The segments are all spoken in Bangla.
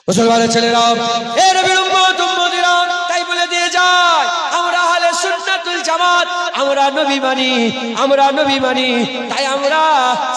মুসলমানের ছেলেরা, এ নবীর উম্মত উম্মতিরা, তাই বলে দিয়ে যায় আমরা আহলে সুন্নাতুল জামাত, আমরা নবী মানি, আমরা নবী মানি। তাই আমরা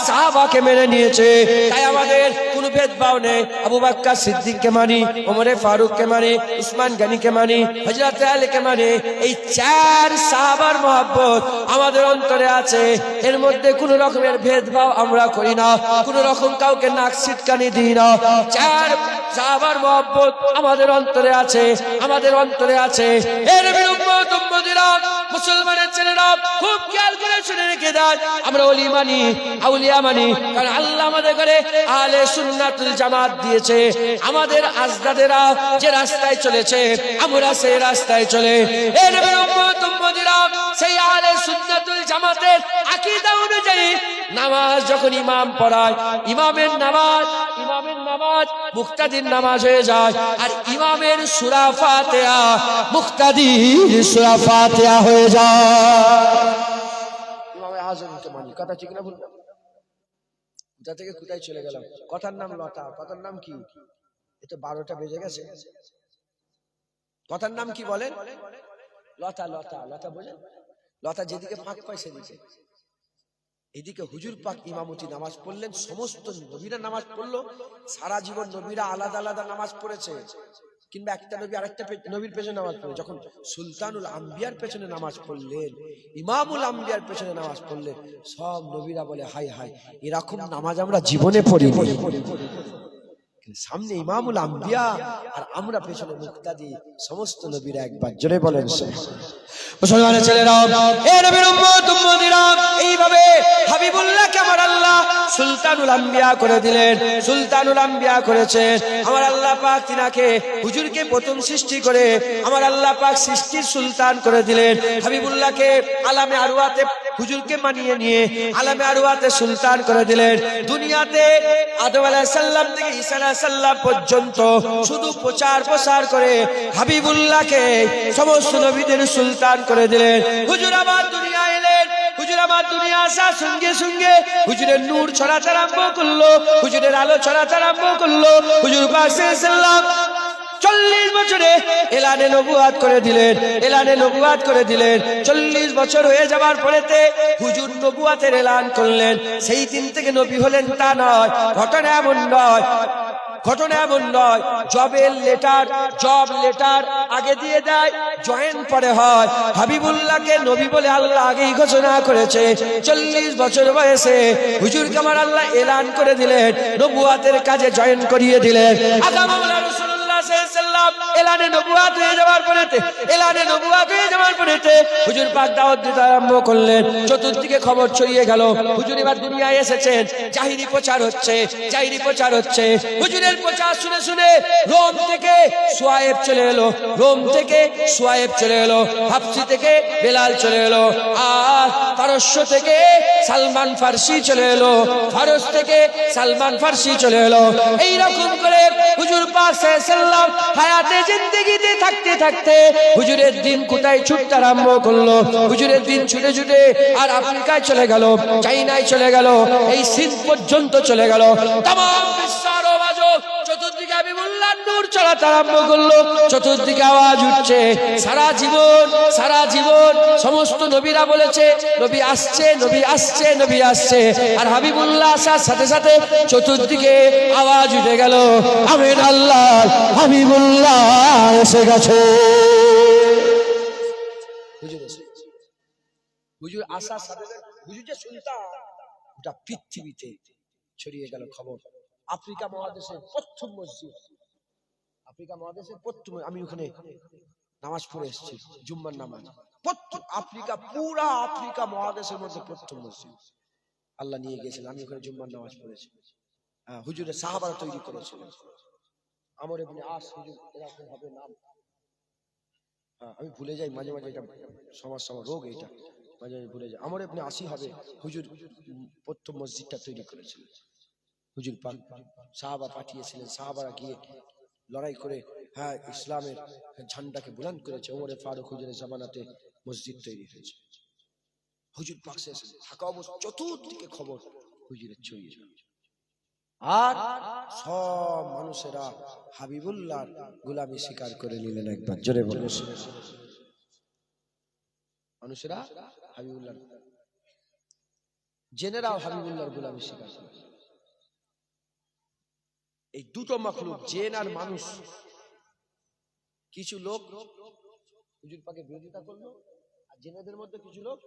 সাহাবাকে মেনে নিয়েছে, তাই আমাদের কোনো ভেদভাব নেই। আবু বকর সিদ্দিককে মানি, ওমর ফারুককে মানি, উসমান গনিকে মানি, হযরত আলীকে মানি। এই চার সাহাবার মহব্বত আমাদের অন্তরে আছে। এর মধ্যে কোনো রকমের ভেদভাব আমরা করি না, কোনো রকম কাউকে নাক ছিটকানি দিই না। চার সাহাবার মহব্বত আমাদের অন্তরে আছে, আমাদের অন্তরে আছে। এ নবীর উম্মত উম্মতিরা, মুসলমানের ছেলেরা, খুব খেয়াল করে শুনে রেখে দেন, আমরা ওলি মানি, আউলিয়া মানি, কারণ আল্লাহ আমাদের ঘরে আহলে সুন্নাতুল জামাত দিয়েছে। আমাদের আজদাদেরা যে রাস্তায় চলেছে, আমরা সেই রাস্তায় চলে। এ নবীর উম্মত উম্মতিরা, সেই আহলে সুন্নাতুল জামাতের আকীদা অনুযায়ী নামাজ যখন ইমাম পড়ায়, ইমামের নামাজ মুক্তাদির নামাজ হয়ে যায়। আর ইমামের সূরা ফাতিহা মুক্তাদির সূরা ফাতিহা হয়ে যায়। ইমামে আযমকে মানি, কথা ঠিক না ভুল? কোথা থেকে কোথায় চলে গেলাম? কথার নাম লতা, কথার নাম কি? এ তো 12টা বেজে গেছে। কথার নাম কি বলেন? লতা। লতা, লতা বোঝেন? লতা যেদিকে ফাঁক পায় সেদিকে। এদিকে হুজুর পাক ইমামতি নামাজ পড়লেন, সমস্ত নবীরা নামাজ পড়লো। সারা জীবন নবীরা আলাদা আলাদা নামাজ পড়েছে, কিংবা একটা নবী আরেকটা নবীর পেছনে নামাজ পড়ে। যখন সুলতানুল আম্বিয়ার পেছনে নামাজ পড়লেন, ইমামুল আম্বিয়ার পেছনে নামাজ পড়লেন, সব নবীরা বলে হাই হাই, এরকম নামাজ আমরা জীবনে পড়ি। সামনে ইমামুল আম্বিয়া আর আমরা পেছনে মুক্তাদি, সমস্ত নবীরা একবার জোরে বলেন। মুসলমানের ছেলেরা, এ নবীর উম্মত উম্মতিরা, এইভাবে হাবিবুল্লাহকে আমার আল্লাহ সুলতানুল আম্বিয়া করে দিলেন, সুলতানুল আম্বিয়া করেছেন। আমার আল্লাহ পাক তিনাকে, হুজুরকে প্রথম সৃষ্টি করে আমার আল্লাহ পাক সৃষ্টির সুলতান করে দিলেন। হাবিবুল্লাহকে আলামে আরওয়াতে হুজুরকে মানিয়ে নিয়ে আলামে আরওয়াতে সুলতান করে দিলেন। দুনিয়াতে আদম আলাইহিস সালাম থেকে ঈসা আলাইহিস সালাম পর্যন্ত শুধু প্রচার করে হাবিবুল্লাহকে সমস্ত নবীদের সুলতান করে দিলেন। হুজুর আমার দুনিয়া এলেন, হুজুর আমার দুনিয়া আসার সঙ্গে সঙ্গে হুজুরের নূর ছড়াতে আরম্ভ করলো, হুজুরের আলো ছড়াতে আরম্ভ করলো। হুজুর পাক সাল্লাল্লাহু 40 বছরে এলানে নবুয়াত করে দিলেন, এলানে নবুয়াত করে দিলেন। 40 বছর হয়ে যাবার পরেতে হুজুর নবুয়াতের এলান করলেন। সেই দিন থেকে নবী হলেন তা নয়। ঘটনা এমন নয়, ঘটনা এমন নয়। জব লেটার আগে দিয়ে দেয়, জয়েন পরে হয়। হাবিবুল্লাহকে নবী বলে আল্লাহ আগেই ঘোষণা করেছে। 40 বছর বয়সে হুজুরকে আমার আল্লাহ এলান করে দিলেন, নবুয়াতের কাজে জয়েন করিয়ে দিলেন। আকা মাওলানা রাসূলুল্লাহ সাল্লাল্লাহু আলাইহি ওয়াসাল্লাম এলানে নবুয়াত হয়ে যাওয়ার পরেতে হুজুর পাক দাওয়াত দিতে আরম্ভ করলেন। চতুর্দিকে খবর ছড়িয়ে গেল, হুজুর এবার দুনিয়ায় এসেছেন। জাহিরি প্রচার হচ্ছে। হুজুরের প্রচার শুনে শুনে রোম থেকে সুয়ায়েব চলে এলো, হাবশি থেকে বেলাল চলে এলো, আর পারস্য থেকে সালমান ফার্সি চলে এলো, ফারস থেকে সালমান ফার্সি চলে এলো। এইরকম করে হুজুর পাক সাল্লাল্লাহু হায়াতে জিন্দেগিতে থাকতে থাকতে হুজুরের দিন কোথায় ছুটতে আরম্ভ করলো। হুজুরের দিন ছুটে ছুটে আর আফ্রিকায় চলে গেল, চাইনায় চলে গেল, এই সিন্ধ পর্যন্ত চলে গেল। তামাম বিশ্বের আওয়াজ, চতুর্দিকে হাবিবুল্লাহর নূর ছড়াতে আরম্ভ করলো। চতুর্দিকে আওয়াজ উঠছে, সারা জীবন সমস্ত নবীরা বলেছে নবী আসছে, নবী আসছে, নবী আসছে। আর হাবিবুল্লাহ আসার সাথে সাথে চতুর্দিকে আওয়াজ উঠে গেল, আমিন আল্লাহ, হাবিবুল্লাহ এসে গেছে। হুজুর আসার সাথে সাথে হুজুর যে সুলতান, ওটা পৃথিবীতে ছড়িয়ে গেল খবর। আফ্রিকা মহাদেশের প্রথম মসজিদ, আমি ওখানে নামাজ পড়ে এসেছি, জুম্মার নামাজ। পুরা আফ্রিকা মহাদেশের মধ্যে প্রথম মসজিদ আল্লাহ নিয়ে গিয়েছিলেন। আমি ওখানে জুম্মার নামাজ পড়েছি। হুজুরের সাহাবারা তৈরি করেছিলেন। আমর ইবনে আস হুজুর, এরকম হবে নাম। আমি ভুলে যাই মাঝে মাঝে, এটা সমস্যা, রোগ এটা, মাঝে মাঝে ভুলে যাই। আমর ইবনে আসি হবে হুজুর প্রথম মসজিদটা তৈরি করেছিলেন। হুজুর পাক সাহাবা পাঠিয়েছিলেন, সাহাবারা গিয়ে লড়াই করে ইসলামের ঝান্ডাকে বুলন্দ করেছে। ওমর ফারুক হুজুরের জামানাতে মসজিদ তৈরি হয়েছে। হুজুর পাক থাকা অবস্থা চতুর্দিকে খবর হুজুরের ছড়িয়ে যায়। আর সব মানুষেরা হাবিবুল্লাহর গোলামি স্বীকার করে নিলেন। একবার জোরে বলুন। মানুষেরা হাবিবুল্লাহ, জেনেরাও হাবিবুল্লাহর গোলামি স্বীকার করে। এই দুটো মাখলুক, জেন আর মানুষ। কিছু লোক হুজুর পাকের বিরোধিতা করলো, আর জেনেদের মধ্যে কিছু লোক,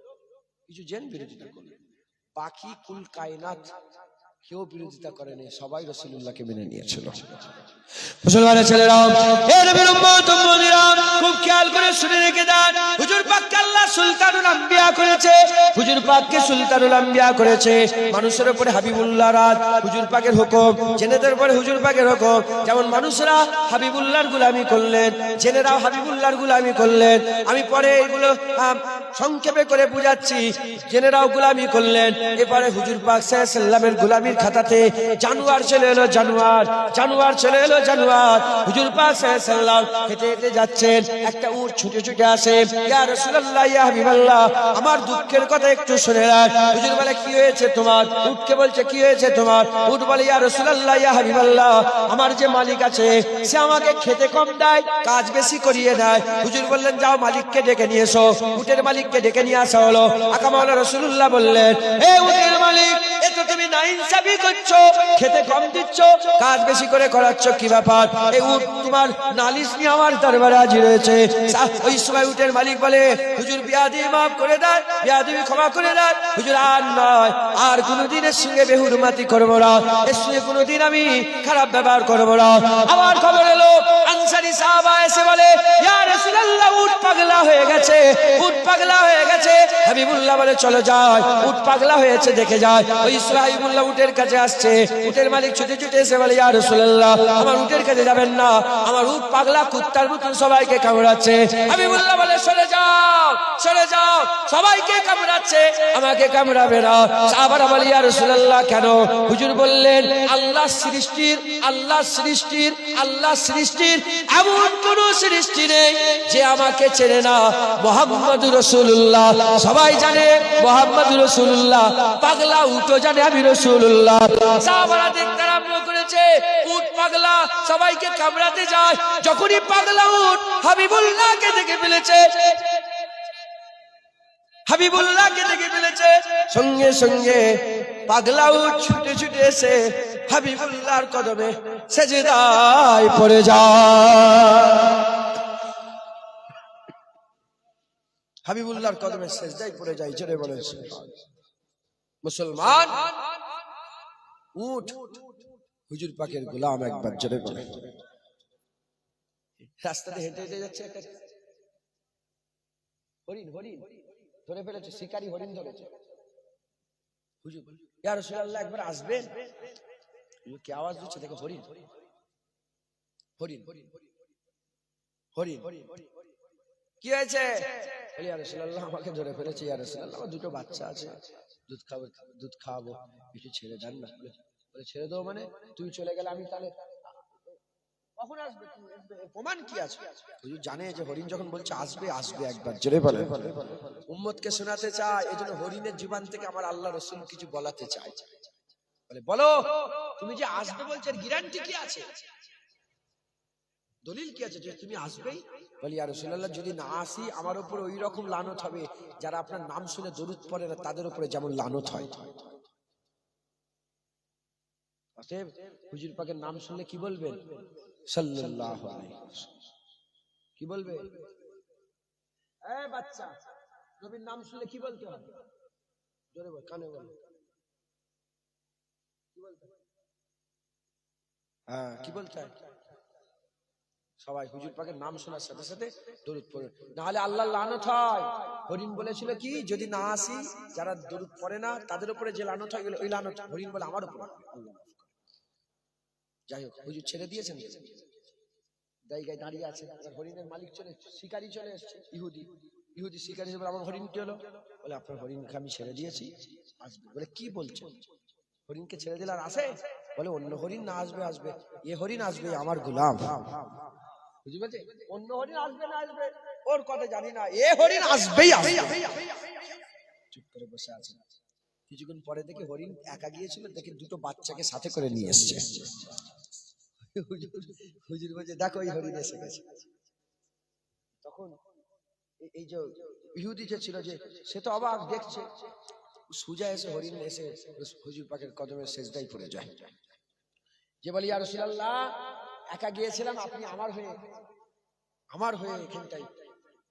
কিছু জেন বিরোধিতা করলো। বাকি কুল কায়নাত কেউ বিরোধিতা করেনি, সবাই রাসূলুল্লাহকে মেনে নিয়েছিল। মুসলমানের ছেলেরা, এ নবীর উম্মত উম্মতিরা, খুব খেয়াল করে শুনে রেখে দেন। হুজুর পাককে আল্লাহ সুলতানুল আম্বিয়া করেছে, হুজুর পাককে সুলতানুল আম্বিয়া করেছে। মানুষের উপরে হাবিবুল্লাহ রাজ, হুজুর পাকের হুকুম। জেনেদের উপরে হুজুর পাকের হুকুম। যেমন মানুষরা হাবিবুল্লাহর গোলামি করলেন, জেনেরাও হাবিবুল্লাহর গোলামি করলেন। আমি পরে এগুলো সংক্ষেপে করে বুঝাচ্ছি। জেনেরাও গোলামি করলেন, এবারে হুজুর পাক সাল্লাল্লাহু আলাইহি ওয়াসাল্লামের গোলামির খাতাতে জানুয়ার চলে এলো, জানুয়ার, জানুয়ার চলে এলো, জানুয়ার। হুজুর পাক সাল্লাল্লাহু আলাইহি ওয়াসাল্লাম হেঁটে হেঁটে যাচ্ছেন, একটা উট ছুটে ছুটে আসে। ইয়া রাসূলুল্লাহ, ইয়া হাবিবাল্লাহ, আমার দুঃখের কথা একটু শুনে রাখ। হুজুর বলে, কি হয়েছে তোমার? উটকে বলছে, কি হয়েছে তোমার? উট বলে, ইয়া রাসূলুল্লাহ, ইয়া হাবিবাল্লাহ, আমার যে মালিক আছে সে আমাকে খেতে কম দেয়, কাজ বেশি করিয়ে দেয়। হুজুর বললেন, যাও মালিককে ডেকে নিয়ে এসো। উটের মালিককে ডেকে নিয়ে আসা হলো। আকা মাওলা রাসূলুল্লাহ বললেন, এ উটের মালিক, এ তো তুমি নাইনসাফি করছো, খেতে কম দিচ্ছ, কাজ বেশি করে করাচ্ছ, কি ব্যাপার? এই উট তোমার নালিশ নিয়ে আমার দরবারে হাজির হয়েছে। ওই সময় উটের মালিক বলে, হুজুর বিয়াদি মাফ করে দেয়, বিয়াদি ক্ষমা করে দেয়। হুজুর আর নয়, আর কোনোদিন এর সঙ্গে বেহুরমাতি করবো না, এর সঙ্গে কোনোদিন আমি খারাপ ব্যবহার করবো না। আমার খবর এলো, আনসারী সাহাবা এসে বলে, ইয়া রাসূলুল্লাহ, উট পাগলা হয়ে গেছে, উট পাগলা হয়ে গেছে। হাবিবুল্লাহ বলে, চলো যায়, উট পাগলা হয়েছে দেখে যায়। ওই হাবিবুল্লাহ উটের কাছে আসছে। উটের মালিক ছুটে ছুটে এসে বলে, ইয়া রাসূলুল্লাহ, আমার উটের কাছে যাবেন না, আমার উট পাগলা কুত্তার মতন সবাইকে কামড়াচ্ছে। হাবিবুল্লাহ বলে, সরে যাও, সরে যাও, সবাইকে কামড়াচ্ছে, আমাকে কামড়াবে না। সাহাবারা বলে, ইয়া রাসূলুল্লাহ, কেন? হুজুর বললেন, আল্লাহ সৃষ্টির, আল্লাহ সৃষ্টির, আল্লাহ সৃষ্টির এমন কোন সৃষ্টি নেই যে আমাকে চেনে না। মুহাম্মদুর রাসূলুল্লাহ সবাই জানে, মুহাম্মদুর রাসূলুল্লাহ, পাগলা উটও জানে আমি রাসূলুল্লাহ। সাহাবারা দেখতে আরম্ভ করেছে, উট পাগলা সবাইকে কামড়াতে যায়। যখনই পাগলা উট হাবিবুল্লাহকে দেখে ফেলেছে, হাবিবুল্লাহকে দেখে ফেলেছে, সঙ্গে সঙ্গে পাগলা উট ছুটে ছুটে এসে হাবিবুল্লাহর কদমে সেজদায় পড়ে যায়। হাবিবুল্লাহর কদমে সেজদায় পড়ে যায়। জোরে বলেন মুসলমান। উট হুজুর পাকের গোলাম। একবার জোরে বলেন। রাস্তাতে হেঁটে হেঁটে যাচ্ছে, একটা হরিণ, হরিণ ধরে ফেলেছে, শিকারী হরিণ ধরেছে। হুজুর, ইয়া রাসূলুল্লাহ, একবার আসবেন। কি আওয়াজ দিচ্ছে দেখো, হরিণ, হরিণ, হরিণ। কি হয়েছে? ইয়া রাসূলুল্লাহ, আমাকে ধরে ফেলেছে। ইয়া রাসূলুল্লাহ, আমার দুটো বাচ্চা আছে, দুধ খাবো, দুধ খাওয়াবো, কিছু ছেড়ে দেন না। বলে, ছেড়ে দেবো মানে? তুমি চলে গেলে আমি তাহলে কখন আসবে? প্রমাণ কি আছে? হুজুর জানে যে হরিণ যখন বলছে আসবে, আসবে। একবার জোরে বলে। উম্মতকে শোনাতে চায়, এজন্য হরিণের জীবন থেকে আমার আল্লাহ রাসূল কিছু বলাতে চায়। বলে, বলো, তুমি যে আসবে বলছো, গ্যারান্টি কি আছে, দলিল কি আছে যে তুমি আসবেই? বলি, ইয়া রাসূলুল্লাহ, যদি না আসি আমার উপর ওই রকম লানত হবে যারা আপনার নাম শুনে দরুদ পড়ে না তাদের উপরে যেমন লানত হয়। অতএব হুজুর পাকের নাম শুনলে কি বলবেন? সাল্লাল্লাহু আলাইহি ওয়াসাল্লাম। কি বলবে? এ বাচ্চা, নবীর নাম শুনলে কি বলতে হবে? জোরে বল, কানে বল। কি বলতে হবে? হ্যাঁ, কি বলতে হয়? সবাই হুজুর পাকের নাম শোনার সাথে সাথে দরুদ পড়ে, না হলে আল্লাহর লানত হয়। হরিণ বলেছিল কি, যদি না আসি যারা দরুদ পড়ে না তাদের উপরে যে লানত হয়, ওই লানত হরিণ বলে আমার উপর। যাই হোক, হুজুর ছেড়ে দিয়েছেন, জায়গায় দাঁড়িয়ে আছে। হরিণের মালিক চলে, শিকারী চলে এসছে, ইহুদি, ইহুদি শিকারী বলে, আমার হরিণ কি হলো? বলে, আপনার হরিণকে আমি ছেড়ে দিয়েছি, আসবে। বলে, কি বলছো? হরিণকে ছেড়ে দিলে আর আসে? বলে, অন্য হরিণ না আসবে, আসবে, এ হরিণ আসবে, আমার গোলাম। বুঝতে পেরেছে? অন্য হরিণ আসবে না আসবে ওর কথা জানি না, এ হরিণ আসবেই আসবে। চুপ করে বসে আছে। কিছুক্ষণ পরে দেখি হরিণ একা গিয়েছিল, দেখি দুটো বাচ্চাকে সাথে করে নিয়ে এসছে। হুজুর বলছে দেখো এই হরিণ এসে গেছে। তখন এই যে ইহুদি যে ছিল, যে সে তো অবাক দেখছে, সুজা এসে হরিণ এসে হুজুর পাকের কদমের সেজদায় পড়ে যায়, যে বলি ইয়া রাসূলুল্লাহ একা গিয়েছিলাম, আপনি আমার হয়ে এখানটাই,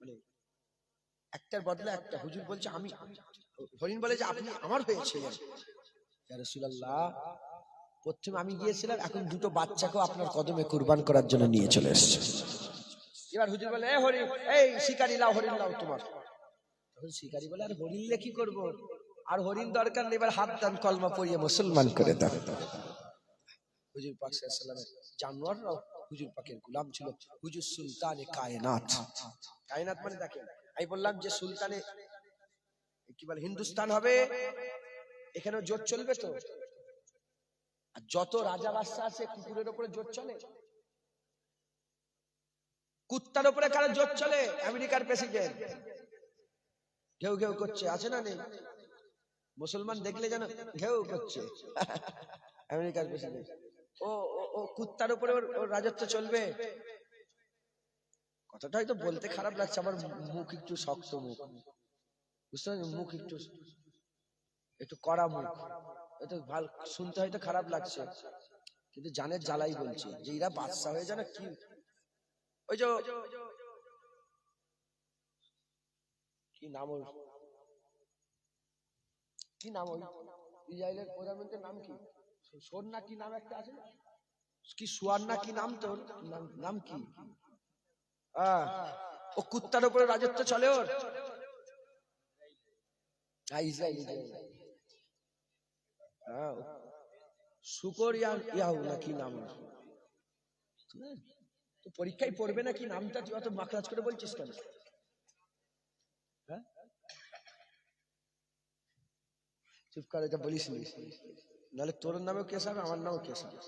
মানে একটার বদলে একটা। হুজুর বলছে আমি, হরিণ বলে যে আপনি আমার হয়েছিলেন। ইয়া রাসূলুল্লাহ প্রথমে আমি গিয়েছিলাম, এখন দুটো বাচ্চাকেও আপনার কদমে কুরবান করার জন্য নিয়ে চলে এসেছে। এবার হুজুর বলে এই হরিণ, এই শিকারি লাও, হরিণ লাও তোমার। তখন শিকারি বলে আর হরিণ লে কি করবো, আর হরিণ দরকার নেই, এবার হাত দান কলমা পড়িয়ে মুসলমান করে দাও। হুজুর পাক সাল্লাল্লাহু আলাইহি ওয়াসাল্লামের জানোয়াররাও হুজুর পাকের গোলাম ছিল। হুজুর সুলতানে কায়নাত, কায়নাত মানে দেখেন, আমি বললাম যে সুলতানে কি বলে হিন্দুস্তান হবে, এখানেও জোট চলবে তো। আর যত রাজা বাদশা আছে কুকুরের উপরে জোট চলে, কুত্তার উপরে কারো জোট চলে? আমেরিকার প্রেসিডেন্ট ঘেউ ঘেউ করছে, আছে না নেই? মুসলমান দেখলে যেন ঘেউ করছে। আমেরিকার প্রেসিডেন্ট, ও কুত্তার উপরে ওর রাজত্ব চলবে? কথাটা হয়তো বলতে খারাপ লাগছে, আমার মুখ একটু শক্ত মুখ, বুঝতে পারছেন, মুখ একটু কড়া মুখ, একটু ভালো শুনতে হয়তো খারাপ লাগছে, কিন্তু জানের জ্বালাই বলছি যে এরা বাদশা হয়ে যায় না কি। ওই যে কি নাম, কি নাম ওই ইসরায়েলের প্রধানমন্ত্রীর নাম কি, সোর না কি নাম একটা আছে, কি সুয়ার না কি নাম, তোর নাম কি? ও কুত্তার উপরে রাজত্ব চলে ওর। ইসরায়েল, শুকর ইয়াহু না কি নাম, তো পরীক্ষায় পড়বে না কি নামটা, তুই অত মাখরাজ করে বলছিস কেন? হ্যাঁ চুপ করে, এটা বলিস নি, নাহলে তোর নামেও কেস হবে, আমার নামেও কেস হবে।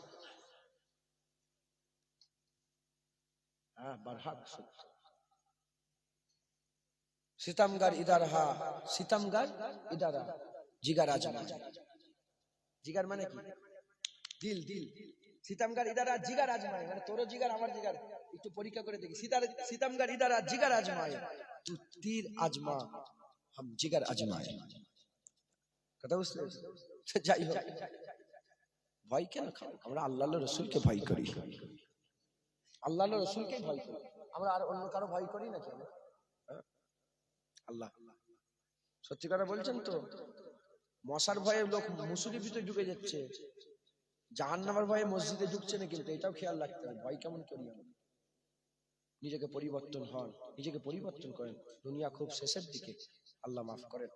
সিতামগার ইদার হা, সিতামগার ইদারা জিগার আজমা, জিগার মানে কি? দিল, দিল। সিতামগার ইদারা জিগার আজমায়, মানে তোরও জিগার আমার জিগার, একটু পরীক্ষা করে দেখি। সিতামগার ইদারা জিগার আজমায়, তু তীর আজমা হাম জিগার আজমায়। কথা বুঝতে পেরেছো? যাই হোক, ভয় কেন খাও? আমরা আল্লাহ রসুলকে ভয় করি, আল্লাহ রসুলকে ভয় করি আমরা, আর অন্য কারো ভয় করি না কেন? আল্লাহ, সত্যি কথা বলছেন তো? মশার ভয়ে লোক মুসুরির ভিতরে ঢুকে যাচ্ছে, জাহান্নামের ভয়ে মসজিদে ঢুকছে না, কিন্তু এটাও খেয়াল রাখতে হবে ভয় কেমন করি আমরা। নিজেকে পরিবর্তন হন, নিজেকে পরিবর্তন করেন, দুনিয়া খুব শেষের দিকে, আল্লাহ মাফ করেন।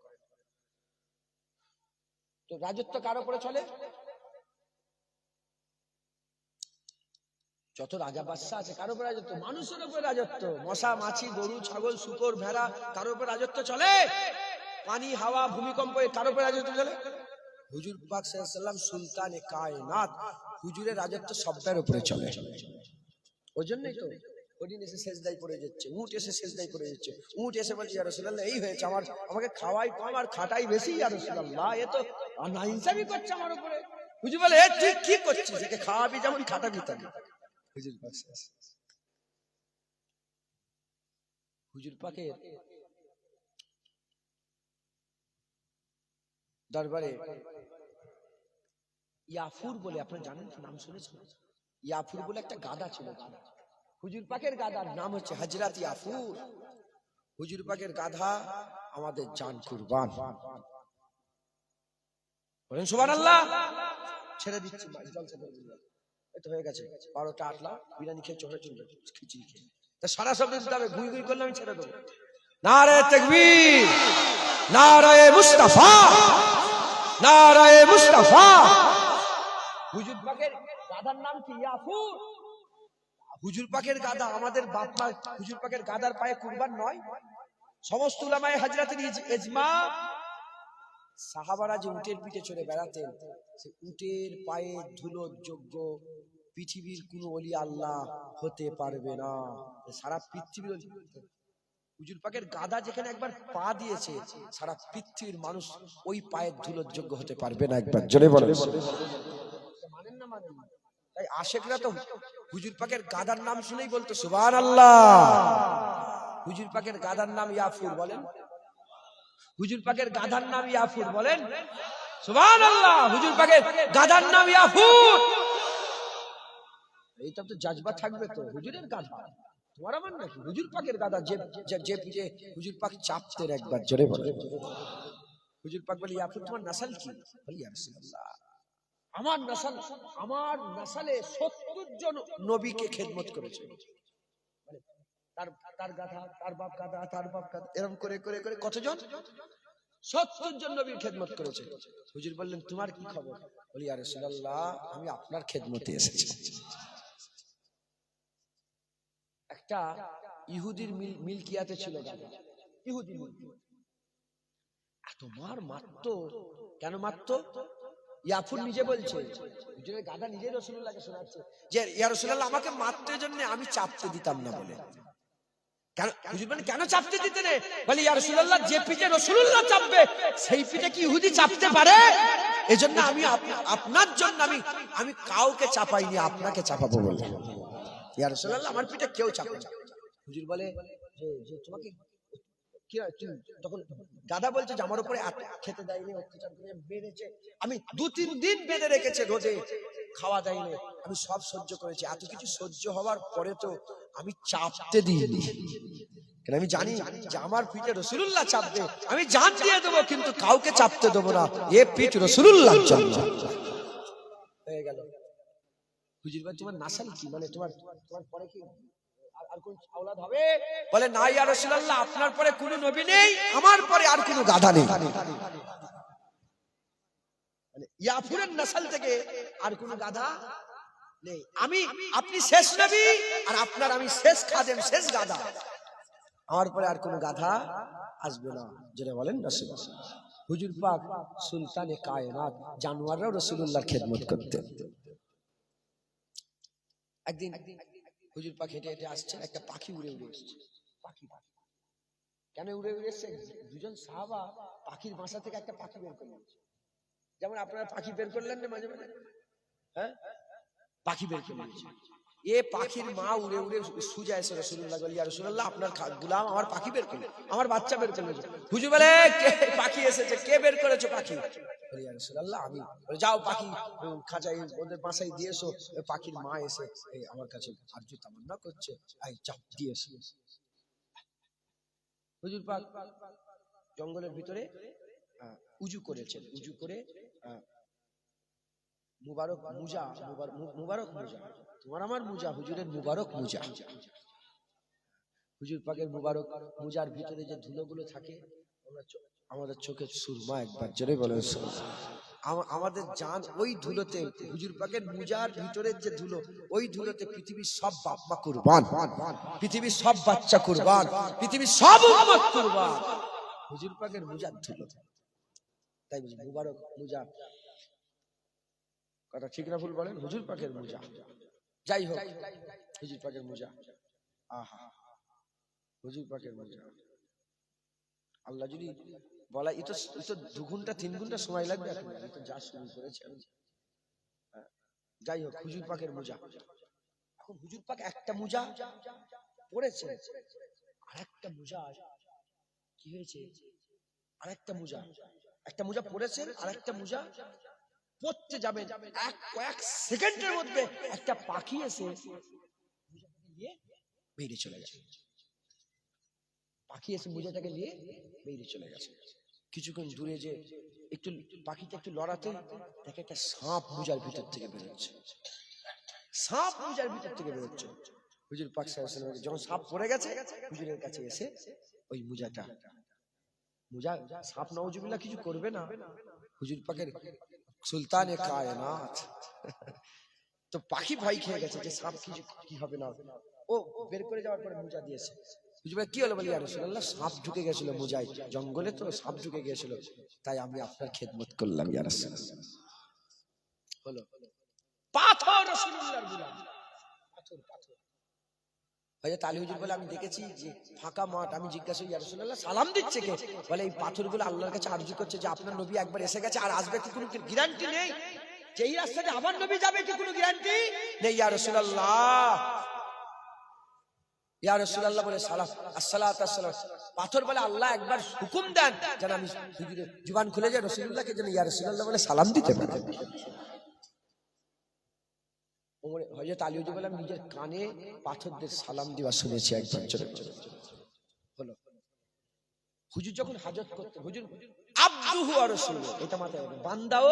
তো রাজত্ব কার উপরে চলে? যত রাজা বাদশা আছে কার উপরে রাজত্ব? মানুষের উপরে রাজত্ব। মশা মাছি গরু ছাগল শুকর ভেড়া কার উপরে রাজত্ব চলে? পানি হাওয়া ভূমিকম্প কার উপরে রাজত্ব চলে? হুজুর পাক সাল্লাল্লাহু আলাইহি ওয়াসাল্লাম সুলতানে কায়নাত, হুজুরের রাজত্ব সবটার উপরে চলে। ওই জন্যই তো হরিণ এসে সেজদায় পড়ে যাচ্ছে, উট এসে সেজদায় পড়ে যাচ্ছে, উট এসে বলছে ইয়া রাসূলুল্লাহ এই হয়েছে, আমাকে খাওয়াই কম আর খাটাই বেশি, ইয়া রাসূলুল্লাহ এ তো নাইনসাফি করছে আমার উপরে। হুজুর বলে এ তুই কি করছিস, একে খাওয়াবি যেমন খাটাবি তেমন। হুজুর পাকের দরবারে ইয়াফুর বলে, আপনারা জানেন, নাম শুনেছেন? ইয়াফুর বলে একটা গাধা ছিল, হুজুর পাকের গাধার নাম হচ্ছে হযরত ইয়াফুর। হুজুর পাকের গাধা আমাদের জান কুরবান, বলেন সুবহানাল্লাহ। ছেড়ে দিচ্ছি, জলসা করে দিলাম, এটা হয়ে গেছে 12টা 8 লাখ বিরিয়ানি খেয়ে চলে চলে খিচুড়ি খেয়ে, তা সারা শব্দ দিতে হবে, গুই গুই করলে আমি ছেড়ে দেবো। নারে তাকবীর, নারে মুস্তাফা, নারে মুস্তাফা। হুজুর পাকের গাধার নাম কি? ইয়াফুর। হুজুর পাকের গাধা, আমাদের বাপ মা হুজুর পাকের গাধার পায়ে কুরবান নয়? সমস্ত উলামায়ে হাজরাতের ইজমা, সাহাবারা যে উটের পিঠে চড়ে বেড়াতেন, সে উটের পায়ে ধুলোর যোগ্য পৃথিবীর কোন ওলি আল্লাহ হতে পারবে না। সারা পৃথিবীর হুজুর পাকের গাদা যেখানে একবার পা দিয়েছে সারা পৃথিবীর মানুষ ওই পায়ের ধুলোর যোগ্য হতে পারবে না। একবার জোরে বলেন মানেন না মানেন না? তাই আশেকরা তো হুজুর পাকের গাদার নাম শুনেই বলতো সুবহানাল্লাহ। হুজুর পাকের গাদার নাম ইয়াফুর, বলেন হুজুর পাকের গাদার নাম ইয়াফুর, বলেন সুবহানাল্লাহ। হুজুর পাকের গাদার নাম ইয়াফুর। এইটা তো জাজবা থাকবে তো, হুজুরের গাদা তোমার আমার নাকি? হুজুর পাকের গাদা যে যে পিঠে হুজুর পাক চাপতেন। একবার জোরে বলে হুজুর পাক বলে ইয়াফুর তোমার নাসাল কি? বলি ইয়া রাসূলুল্লাহ আমার নাসালে 70 জন নবীকে খেদমত করেছে। তার তার গাধা, তার বাপ গাধা, তার বাপ গাধা, এরকম করে করে করে কতজন? 70 জন নবীর খেদমত করেছে। হুজুর বললেন তোমার কি খবর? বলি ইয়া রাসূলুল্লাহ আমি আপনার খেদমতে এসেছি। একটা ইহুদির মিলকিয়াতে ছিল গাধা, ইহুদি মিলকিয়াত। এত মারতো, কেন মারতো? ইয়াফুর নিজে বলছে, হুজুরের গাধা নিজে রাসূলুল্লাহকে শোনাচ্ছে যে ইয়া রাসূলুল্লাহ আমাকে মারতে জন্য আমি চাপতে দিতাম না বলে। কেন হুজুর বলেন কেন চাপতে দিতে নেই? বলে ইয়া রাসূলুল্লাহ যে পিঠে রাসূলুল্লাহ চাপবে সেই পিঠে কি ইহুদি চাপতে পারে? এজন্য আমি আপনার জন্য আমি কাউকে চাপাইনি, আপনাকে চাপাবো বলে। ইয়া রাসূলুল্লাহ আমার পিঠে কেউ চাপে না। হুজুর বলে যে তোমাকে কি তখন গাধা বলছে যে আমার উপরে খেতে দেয়নি, অত্যাচার করে বেড়েছে, আমি 2-3 দিন বেঁধে রেখেছে রোদে, খাওয়া দেয়নি, আমি সব সহ্য করেছি। এত কিছু সহ্য হওয়ার পরে তো আমি চাপতে দিইনি, কারণ আমি জানি যে আমার পিঠে রাসূলুল্লাহ চাপবে, আমি জান দিয়ে দেবো, কিন্তু কাউকে চাপতে দেবো না। এ পিঠ রাসূলুল্লাহর জন্য হয়ে গেল। হুজুর ভাই তোমার নাসাল কি? মানে তোমার পরে কি আর কোন আওলাদ হবে? বলে না ইয়া রাসূলুল্লাহ আপনার পরে কোনো নবী নেই, আমার পরে আর কোনো গাধা নেই। মানে ইয়াফুরের নাসাল থেকে আর কোনো গাধা নেই। আপনি শেষ নবী, আর আপনার আমি শেষ খাদেম, শেষ গাধা, আমার পরে আর কোনো গাধা আসবে না। যেটা বলেন রাসূলুল্লাহ। হুজুর পাক সুলতানে কায়নাত, জানোয়াররাও রাসূলুল্লাহর খেদমত করতেন। একদিন হুজুর পাক হেঁটে হেঁটে আসছেন, একটা পাখি উড়ে উড়ে এসছে। পাখি কেন উড়ে উড়ে এসছে? দুজন সাহাবা পাখির বাসা থেকে একটা পাখি বের করলেন। যেমন আপনারা পাখি বের করলেন না মাঝে মাঝে, হ্যাঁ পাখি বের করে নিয়েছে। এ পাখির মা উড়ে উড়ে সুজা এসে রাসূলুল্লাহ বলে ইয়া রাসূলুল্লাহ আপনার গোলাম আমার পাখি বের করলো, আমার বাচ্চা বের করলো। হুজুর বলে কে পাখি এসেছে, কে বের করেছো পাখি? বলে ইয়া রাসূলুল্লাহ আমি। বলে যাও পাখি খাঁচায় ওদের বাসায় দিয়ে এসো। পাখির মা এসে আমার কাছে আরজু তামান্না করছে, এই চাপ দিয়ে এসো। হুজুর পাক জঙ্গলের ভিতরে উজু করেছেন, উজু করে মুবারক মুজা, মুবারক মুজা, তোমার আমার মুজা, হুজুরের মুবারক মুজা। হুজুর পাকের মুবারক মুজার ভিতরে যে ধুলোগুলো থাকে, আমাদের চোখে সুরমা, একবার জোরে বলে আমাদের জান ওই ধুলোতে, হুজুর পাকের মুজার ভিতরের যে ধুলো, ওই ধুলোতে পৃথিবীর সব বাপ মা কুরবান, পৃথিবীর সব বাচ্চা কুরবান, পৃথিবীর সব উম্মত কুরবান হুজুর পাকের মুজার ধুলো। তাই মুবারক মুজা, কথা ঠিক না ভুল বলেন? হুজুর পাকের মুজা। যাই হোক হুজুর পাকের মুজা, আহা হুজুর পাকের মুজা। আল্লাহ যদি বলা এ তো 2 ঘন্টা 3 ঘন্টা সময় লাগবে, এখন তো যা শুরু করেছে। যাই হোক হুজুর পাকের মুজা, এখন হুজুর পাক একটা মুজা পড়েছে, আরেকটা মুজা কি হয়েছে, আরেকটা মুজা, একটা মুজা পড়েছেন, আরেকটা মুজা পড়তে যাবেন, কয়েক সেকেন্ডের মধ্যে একটা পাখি এসে নিয়ে বেরিয়ে চলে গেছে। পাখি এসে মুজাটাকে নিয়ে বেরিয়ে চলে গেছে। কিছুক্ষণ দূরে যে একটু পাখিটা একটু লড়াতে দেখে একটা সাপ মুজার ভিতর থেকে বেরোচ্ছে, সাপ মুজার ভিতর থেকে বেরোচ্ছে। হুজুর পাক সাল্লাল্লাহু আলাইহি ওয়াসাল্লাম যখন সাপ পড়ে গেছে, হুজুরের কাছে এসে ওই মুজা সাপ নাউজুবিল্লাহ কিছু করবে না, হুজুর পাকের সুলতানে কায়নাত তো পাখি ভয় খেয়ে গেছে যে সাপ কি হবে না, ও বের করে যাওয়ার পরে মুজা দিয়েছে। হুজুর ভাই কি হলো? বলি ইয়া রাসূলুল্লাহ সাপ ঢুকে গেছিল মুজায়, জঙ্গলে তো সাপ ঢুকে গিয়েছিল, তাই আমি আপনার খেদমত করলাম ইয়া রাসূলুল্লাহ। হলো পাথর রাসূলুল্লাহর গোলাম, পাথর। হযরত আলী হুজুর বলে আমি দেখেছি যে ফাঁকা মাঠ, আমি জিজ্ঞাসা করি ইয়া রাসূলুল্লাহ সালাম দিচ্ছে কে? বলে এই পাথরগুলো আল্লাহর কাছে আরজি করছে যে আপনার নবী একবার এসে গেছে আর আসবে কি কোনো গ্যারান্টি নেই, যে এই রাস্তাতে আবার নবী যাবে কি কোনো গ্যারান্টি নেই। ইয়া রাসূলুল্লাহ, ইয়া রাসূলুল্লাহ বলে সালাম আসসালাতু আসসালাম। পাথর বলে আল্লাহ একবার হুকুম দেন যেন আমি হুজুরের জবান খুলে যায় রাসূলুল্লাহকে যেন ইয়া রাসূলুল্লাহ বলে সালাম দিতে পারে। হযরত আলী হুজুর বলে আমি নিজের কানে পাথরদের সালাম দেওয়া শুনেছি একবার। হলো হুজুর যখন হাজত করতে, হুজুর আব্দুহু ওয়া রাসূলুহু, এটা মাথায় রাখবেন, বান্দাও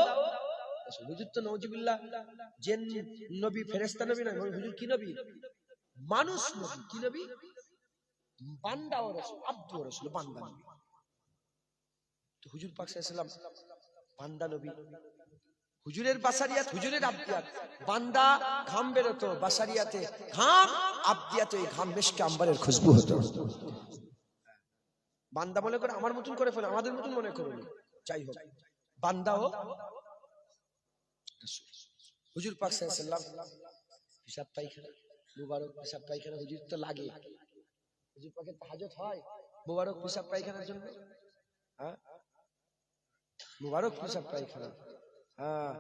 হুজুর তো নওজুবিল্লাহ জিন নবী ফেরেশতা নবী না, হুজুর কি নবী? মানুষ নবী। কি নবী? বান্দা ও রাসূল, আব্দু ও রাসূল, বান্দা নবী। তো হুজুর পাক সাল্লাল্লাহু আলাইহি ওয়াসাল্লাম বান্দা নবী, হুজুরের বাসারিয়াত, হুজুরের আব্দিয়াত। বান্দা ঘাম বেরোতো, বাসারিয়াতে ঘাম, আব্দিয়াতে এই ঘাম মিশকে আম্বারের খুশবু হতো। বান্দা মনে করে আমার মতন করে ফেলে, আমাদের মতন মনে করুন, যাই হোক বান্দা ও রাসূল। হুজুর পাক সাল্লাল্লাহু আলাইহি ওয়াসাল্লাম হিসাব পায়খানা, মুবারক হিসাব পায়খানা হুজুর তো লাগে। হুজুর পাকের হাজত হয় মুবারক হিসাব পায়খানার জন্য। হ্যাঁ, মুবারক হিসাব পায়খানা। হ্যাঁ,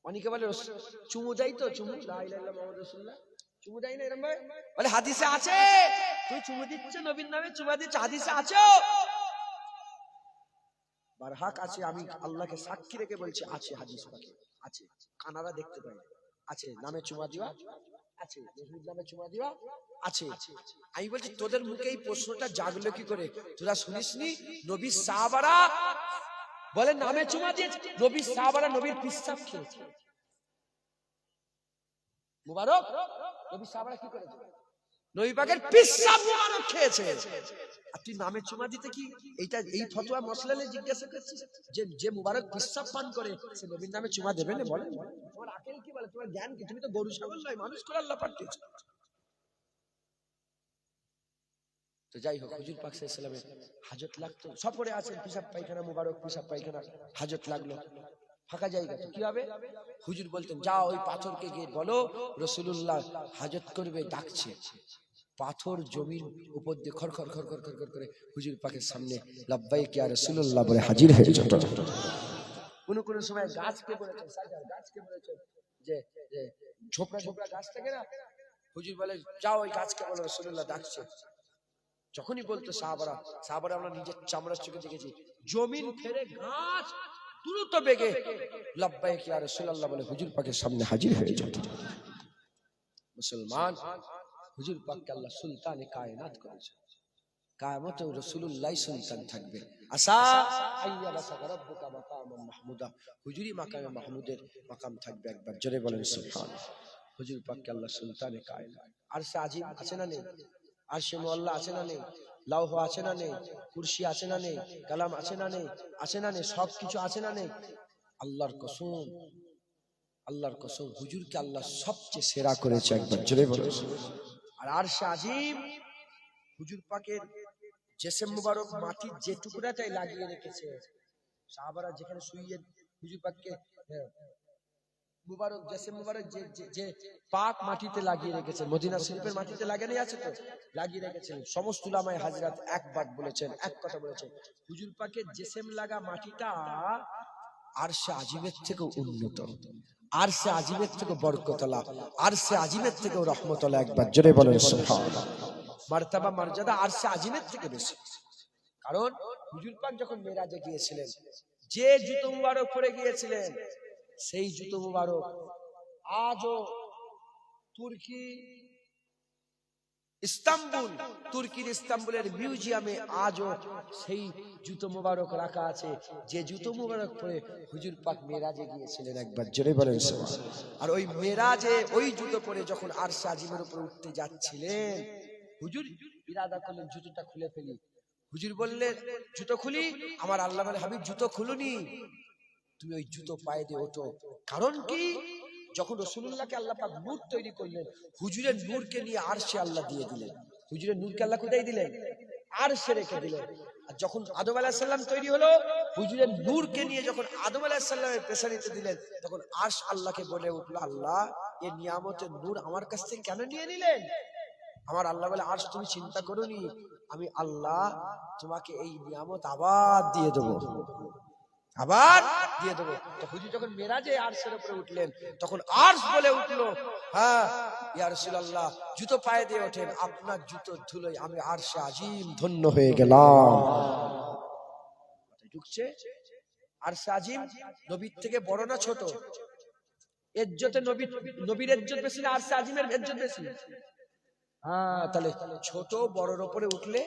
অনেকে বলে চুমু দেয় তো, চুমু লা ইলাহা ইল্লাল্লাহ মুহাম্মাদুর রাসূলুল্লাহ, চুমু দেয় না এরকম ভাবে? বলে হাদিসে আছে, তুই চুমু দিচ্ছ নবীর নামে, চুমা দিচ্ছ, হাদিসে আছে, বারহাক আছে, আমি আল্লাহকে সাক্ষী রেখে বলছি আছে, হাদিস পাকে আছে, কানারা দেখতে পাই আছে, নামে চুমা দিওয়া আছে, নবীর নামে চুমা দিওয়া আছে। আমি বলছি তোদের মুখে এই প্রশ্নটা জাগলো কি করে? তোরা শুনিসনি নবীর সাহাবারা বলে নামে চুমা দিয়েছে, নবীর সাহাবারা নবীর পিস্তাব খেয়েছে, মুবারক নবীর সাহাবারা কি করেছে? নবী পাকের পিস্তাব মুবারক খেয়েছে। আর তুই নামে চুমা দিতে কি এইটা এই ফতোয়া মসলালে জিজ্ঞাসা করছিস যে যে মুবারক পিস্তাব পান করে সে নবীর নামে চুমা দেবে না? বলে তোমার আকল কি বলে, তোমার জ্ঞান কি? তুমি তো গরু ছাগল নয়, মানুষ করে আল্লাহ পাঠিয়েছে। তো যাই হোক, হুজুর পাক সাল্লাল্লাহু আলাইহি ওয়াসাল্লামের হাজত লাগতো, সফরে আছেন, পিসাব পায়খানা মুবারক পিসাব পায়খানা, হাজত লাগলো, ফাঁকা জায়গা, তো কি হবে? হুজুর বলতেন যাও ওই পাথরকে গিয়ে বলো রাসূলুল্লাহ হাজত করবে, ডাকছে। পাথর জমির উপর দিয়ে খড়খড় খড়খড় খড়খড় করে হুজুর পাকের সামনে লাব্বাইক ইয়া রাসূলুল্লাহ বলে হাজির হয়ে যেত। কোন সময় গাছকে বলেছেন, সাজার গাছকে বলেছেন যে ঝোপড়া ঝোপড়া গাছ থাকে না, হুজুর বলে যাও ওই গাছকে বলো রাসূলুল্লাহ ডাকছে। যখনই বলতো সাহাবারা আমরা নিজের চামড়ার চোখে দেখেছি, জমিন ফেরে গাছ দ্রুত বেগে লাব্বাইক ইয়া রাসূলুল্লাহ বলে হুজুর পাকের সামনে হাজির হয়ে যেত। মুসলমান, হুজুর পাককে আল্লাহ সুলতানে কায়নাত করেছে, কিয়ামতেও রাসূলুল্লাহ সুলতান থাকবে। আসা আইয়া বাসাকা রাব্বুকা মাকামান মাহমুদা, হুজুরি মাকামে মাহমুদের মাকাম থাকবে, একবার জোরে বলেন সুবহানাল্লাহ। হুজুর পাককে আল্লাহ সুলতানে কায়নাত, আরশে আজিম আছে না নেই? আরশে মুআল্লা আছে না নেই? লৌহ আছে না নেই? কুরসি আছে না নেই? কালাম আছে না নেই? আছে না নেই? সবকিছু আছে না নেই? আল্লাহর কসম, আল্লাহর কসম, হুজুরকে আল্লাহ সবচেয়ে সেরা করেছে, একবার জোরে বলেন। আর আরশে আজিম হুজুর পাকের জিসম মুবারক মাটির যে টুকরাটাই লাগিয়ে রেখেছে, সাহাবারা যেখানে শুইয়ে হুজুর পাককে মুবারক জিসম মুবারক যে পাক মাটিতে লাগিয়ে রেখেছেন, মদিনা শরীফের মাটিতে লাগানো আছে তো, লাগিয়ে রেখেছেন। সমস্ত উলামায়ে হাজরাত একবার বলেছেন, এক কথা বলেছেন, হুজুর পাকের জিসম লাগা মাটিটা আরশে আজিমের থেকে উন্নত, আরশে আজিমের থেকে বরকতওয়ালা, আরশে আজিমের থেকে রহমতওয়ালা, একবার জোরে বলেন সুবহানাল্লাহ। মারতাবা মর্যাদা আরশে আজিমের থেকে বেশি। কারণ হুজুর পাক যখন মেরাজে গিয়েছিলেন, যে জুতো মুবারক পরে গিয়েছিলেন, সেই জুতো মুবারক আজও তুর্কি ইস্তাম্বুল, তুর্কির ইস্তাম্বুলের মিউজিয়ামে আজও সেই জুতো মুবারক রাখা আছে, যে জুতো মুবারক পরে হুজুর পাক মেরাজে গিয়েছিলেন, একবার জোরে বলেন সুবহানাল্লাহ। আর ওই মেরাজে ওই জুতো পরে যখন আরশে আজিমের উপর উঠতে যাচ্ছিলেন, হুজুর ইরাদা করলেন জুতোটা খুলে ফেলি। হুজুর বললেন জুতো খুলি, আমার আল্লাহ বলে হাবিব জুতো খুলুনি, তুমি ওই জুতো পায়ে দিয়ে ওঠো। কারণ কি? যখন রাসূলুল্লাহকে আল্লাহ পাক নূর তৈরি করলেন, হুজুরের নূরকে নিয়ে আরশে আল্লাহ দিয়ে দিলেন। হুজুরের নূরকে আল্লাহ কোথায় দিলেন? আরশে রেখে দিলেন। আর যখন আদম আলাইহিস সালাম তৈরি হলো, হুজুরের নূরকে নিয়ে যখন আদম আলাইহিস সালামের পেছানিতে দিলেন, তখন আরশ আল্লাহকে বলে উঠলো, আল্লাহ এই নিয়ামতের নূর আমার কাছ থেকে কেন নিয়ে নিলেন? আমার আল্লাহ বলে আজ তুমি চিন্তা করোনি, আমি আল্লাহ তোমাকে এই নিয়ামত আবার দিয়ে দেবো, আবার দিয়ে দেবো। তো হুজুর যখন মেরাজে আরশের উপরে উঠলেন তখন আরশ বলে উঠলো, হ্যাঁ ইয়া রাসূলুল্লাহ, জুতো পায়ে দিয়ে ওঠেন, আপনার জুতো ধুলোয় আমি আরশে আজিম ধন্য হয়ে গেলাম। ঢুকছে আরশে আজিম নবীর থেকে বড় না ছোট? ইজ্জতে নবীর ইজ্জত বেশি না আরশে আজিমের ইজ্জত বেশি? হ্যাঁ, তাহলে ছোট বড়র উপরে উঠলে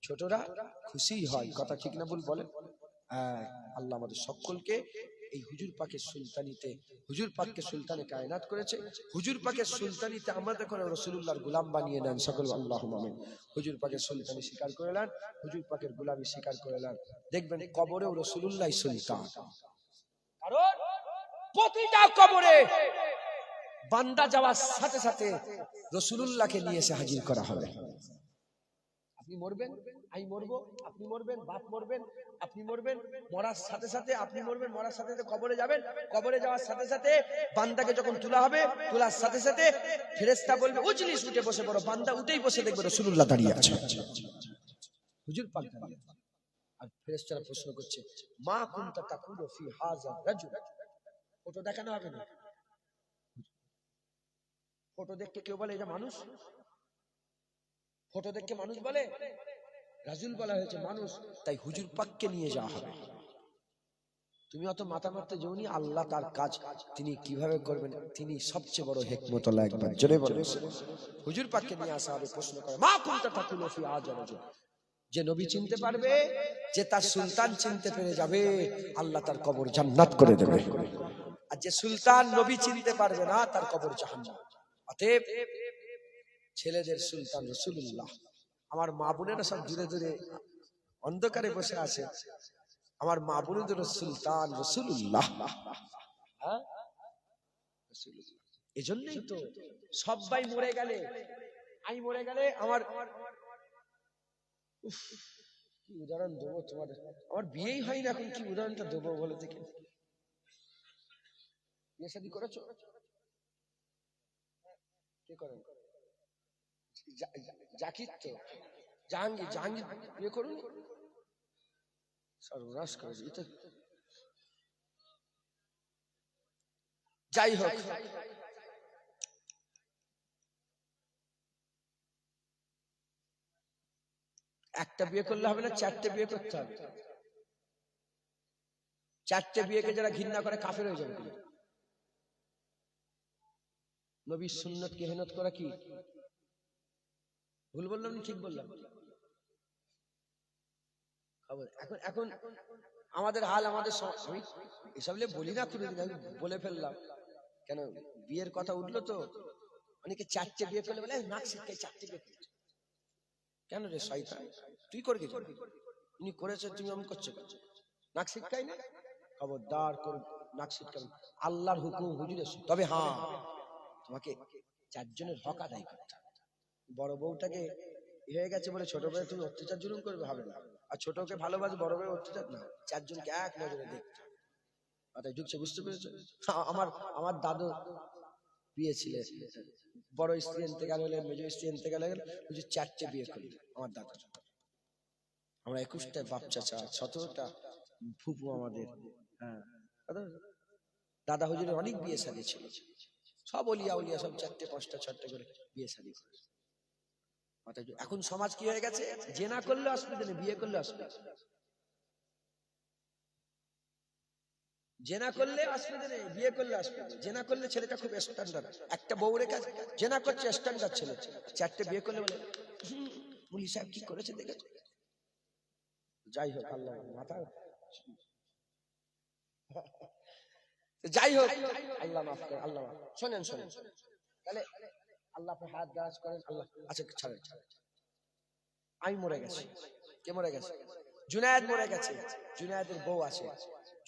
ছোটরা খুশি হয়, কথা ঠিক না ভুল বলেন? আল্লাহ আমাদের সকলকে এই হুজুর পাকের সুলতানিতে, হুজুর পাককে সুলতানে কায়নাত করেছে, হুজুর পাকের সুলতানিতে আমরা দেখুন রাসূলুল্লাহর গোলাম বানিয়ে নেন সকল, আল্লাহুম্মা আমিন। হুজুর পাকের সুলতানি স্বীকার করে নেন, হুজুর পাকের গোলামি স্বীকার করে নেন, দেখবেন কবরেও রাসূলুল্লাহ সুলতান। কারণ প্রতিটা কবরে বান্দা যাওয়ার সাথে সাথে রাসূলুল্লাহকে নিয়ে এসে হাজির করা হবে। আপনি মরবেন, আমি মরবো, আপনি মরবেন, বাপ মরবেন, আপনি মরবেন, মরার সাথে সাথে আপনি মরবেন, মরার সাথে সাথে কবরে যাবেন, কবরে যাওয়ার সাথে সাথে বান্দাকে যখন তোলা হবে, তোলার সাথে সাথে ফেরেশতা বলবে উজলিস, উঠে বসে পড়ো, বান্দা উঠেই বসে দেখবে রাসূলুল্লাহ দাঁড়িয়ে আছে, হুজুর পাক দাঁড়িয়ে। আর ফেরেশতারা প্রশ্ন করছে, মা কুনতা তাকুলু ফি হাযা রাজুল। ফটো দেখানো হবে না, ফটো দেখতে কেউ বলে এটা মানুষ? ফটো দেখে মানুষ বলে? রাজুল বলা হয়েছে মানুষ, তাই হুজুর পাককে নিয়ে যাওয়া হবে। তুমি অত মাথা মারতে যাওনি, আল্লাহ তার কাজ তিনি কিভাবে করবেন তিনি সবচেয়ে বড় হিকমতওয়ালা। একবার জোরে বলেন, হুজুর পাককে নিয়ে আসা হবে, প্রশ্ন করে মা কুনতা তাকুলু ফি হাযা রাজুল। যে নবী চিনতে পারবে, যে তার সুলতান চিনতে পেরে যাবে, আল্লাহ তার কবর জান্নাত করে দেবে। আর যে সুলতান নবী চিনতে পারবে না, তার কবর জাহান্নাম। অতএব ছেলেদের সুলতান রাসূলুল্লাহ। আমার মা বোনেরা সব দূরে দূরে অন্ধকারে বসে আছে, আমার মা বোনেদের সুলতান রাসূলুল্লাহ। এজন্যই তো সবাই মরে গেলে, আমি মরে গেলে আমার কি উদাহরণ দেবো তোমাদের, আমার বিয়েই হয় না এখন, কি উদাহরণটা দেবো বলে দেখে। বিয়ে শাদী করেছো? কে করেন? জাকির তো, জাহাঙ্গীর, জাহাঙ্গীর বিয়ে করুন, সর্বনাশ করেছে। যাই হোক, একটা বিয়ে করলে হবে না, চারটে বিয়ে করতে হবে। চারটে বিয়েকে যারা ঘৃণা করে কাফের হয়ে যাবে। নবীর সুন্নতকে হেনত করা কি ভুল বললাম না ঠিক বললাম? এখন এখন আমাদের হাল, আমাদের আমি এসব বলি না, বলে ফেললাম কেন, বিয়ের কথা উঠলো তো অনেকে চারটে বিয়ে করলে বলে নাক শিক্ষায় চারটে বিয়ে করছে কেন রে শয়তান, তুই করে গেছিস, উনি করেছে তুমি আমি করছো, নাক শিক্ষাই না, খবরদার করে নাক শিক্ষাই, আল্লাহর হুকুম হুজুরের। তবে হ্যাঁ, তোমাকে চারজনের হক আদায় করতে হবে। বড় বউটাকে হয়ে গেছে বলে ছোট বউ তুমি অত্যাচার জুলুম করবে, হবে না। আর ছোটকে ভালোবাসে, বড় বউ অত্যাচার না, চারজনকে এক নজরে দেখতে হবে। মাথায় ঢুকছে, বুঝতে পেরেছো? আমার দাদু বিয়ে ছিল, বড় স্ত্রী ইন্তেকাল হলেন, মেজ স্ত্রী ইন্তেকাল হলেন, হুজুর চারটে বিয়ে করলেন আমার দাদু। আমরা 21টা বাপ চাচা, 17টা ফুপু আমাদের। হ্যাঁ, দাদা হুজুরের অনেক বিয়ে শাদী ছিল, সব অলিয়া উলিয়া সব 4টে 5টা 6টা করে বিয়ে শাদী করে। এখন সমাজ কি হয়ে গেছে, জেনা করলে অসুবিধা নেই, বিয়ে করলে অসুবিধা, জেনা করলে অসুবিধা নেই, বিয়ে করলে অসুবিধা। জেনা করলে ছেলেটা খুব স্ট্যান্ডার্ড, একটা বউ রেখে জেনা করছে স্ট্যান্ডার্ড ছেলে, 4টে বিয়ে করলে বলে মুলি সাহেব কি করেছে দেখেছো। যাই হোক, আল্লাহ মাথা, যাই হোক আল্লাহ মাফ করে, আল্লাহ শোনেন শোনেন, তাহলে আল্লাহ আপনার হাত দারাজ করেন, আল্লাহ। আচ্ছা ছাড়েন, আমি মরে গেছি, কে মরে গেছে? জুনায়েদ মরে গেছে, জুনায়েদের বউ আছে,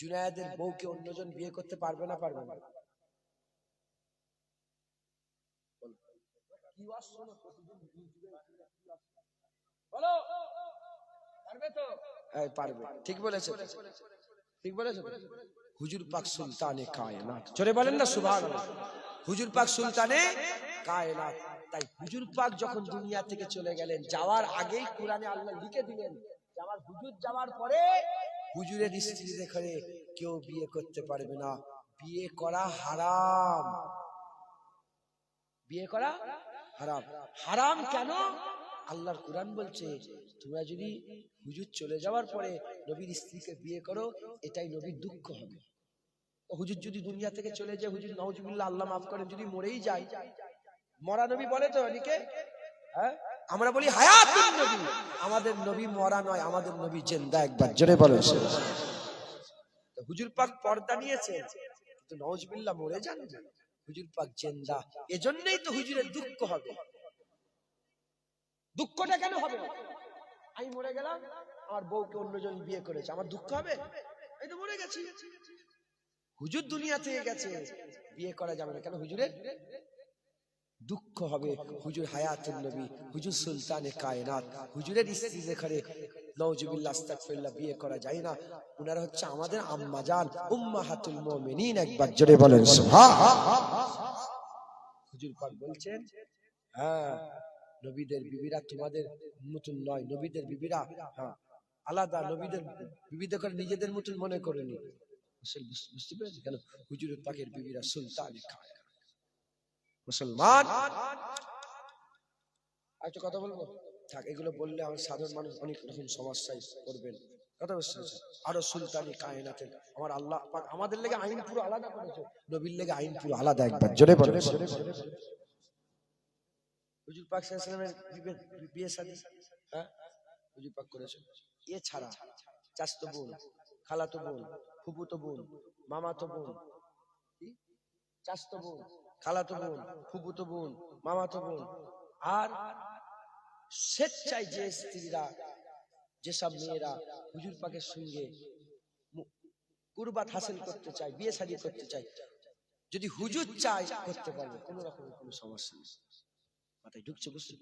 জুনায়েদের বউকে অন্যজন বিয়ে করতে পারবে না, পারবে না? বলো, পারবে তো? পারবে, ঠিক বলেছে, ঠিক বলেছে। হুজুর পাক সুলতানে কায়নাত, জোরে বলেন না সুবহানাল্লাহ। হুজুর পাক সুলতানে কায়নাত, তাই হুজুর পাক যখন দুনিয়া থেকে চলে গেলেন, যাওয়ার আগেই কোরআনে আল্লাহ লিখে দিলেন যে আমার হুজুর যাওয়ার পরে হুজুরের স্ত্রীদের ঘরে কেউ বিয়ে করতে পারবে না, বিয়ে করা হারাম। বিয়ে করা হারাম। হারাম কেন? আল্লাহর কোরআন বলছে তোমরা যদি হুজুর চলে যাওয়ার পরে নবীর স্ত্রীকে বিয়ে করো, এটাই নবীর দুঃখ হবে। হুজুর যদি দুনিয়া থেকে চলে যায়, হুজুর নাউজুবিল্লাহ, আল্লাহ মাফ করেন, যদি মরেই যায়, মরা নবী বলে তো অনেকে, হ্যাঁ আমরা বলি হায়াতুন নবী, আমাদের নবী মরা নয়, আমাদের নবী জিন্দা। একবার জোরে বলেন। হুজুর পাক পর্দা নিয়েছেন, কিন্তু নাউজুবিল্লাহ মরে যান না, হুজুর পাক জিন্দা। এজন্যই তো হুজুরের দুঃখ হবে। দুঃখটা কেন হবে? আমি মরে গেলাম, আমার বউকে অন্যজন বিয়ে করেছে, আমার দুঃখ হবে? এই তো মরে গেছি। হুজুর দুনিয়া থেকে গেছে, বিয়ে করা যাবে না কেন? হুজুরের দুঃখ হবে। হুজুর হায়াতুন নবী, হুজুর সুলতানে কায়নাত, হুজুরের স্ত্রীদের ঘরে নাউজুবিল্লাহ আস্তাগফিরুল্লাহ বিয়ে করা যায় না। উনারা হচ্ছে আমাদের আম্মা জান, উম্মাহাতুল মুমিনিন। একবার জোরে বলেন সুবহান। হুজুর পাক বলছেন, হ্যাঁ নবীদের বিবিরা তোমাদের মতন নয়, নবীদের বিবিরা হ্যাঁ আলাদা, নবীদের বিবিদের করে নিজেদের মতন মনে করেনি। বুঝতে পেরেছি কেন? হুজুর পাকের বিবিরা সুলতানে কায়নাত। মুসলমান একটা কথা বলবো, থাক, এগুলো বললে আমার সাধারণ মানুষ অনেক রকম সমস্যায় পড়বেন। কথা বুঝতে পারছেন? আরো সুলতানি কায়নাতের আমার আল্লাহ পাক আমাদের লেগে আইন পুরো আলাদা করেছে, নবীর লেগে আইন পুরো আলাদা। একবার জোরে বলেন। হুজুর পাক সাল্লাল্লাহু আলাইহি ওয়াসাল্লামের বিয়ে শাদী হ্যাঁ হুজুর পাক করেছেন। এছাড়া চাচতো বোন, খালাতো বোন, ফুফুতো বোন, মামাতো বোন, চাচতো বোন, খালাতো বোন, ফুফুতো বোন, মামাতো বোন, আর স্বেচ্ছায় যে স্ত্রীরা, যেসব মেয়েরা হুজুর পাকের সঙ্গে কুরবাত হাসিল করতে চায়, বিয়ে শাদী করতে চায়, যদি হুজুর চায় করতে পারবে, কোনো রকমের কোনো সমস্যা নেই। মাথায় ঢুকছে? বুঝতে?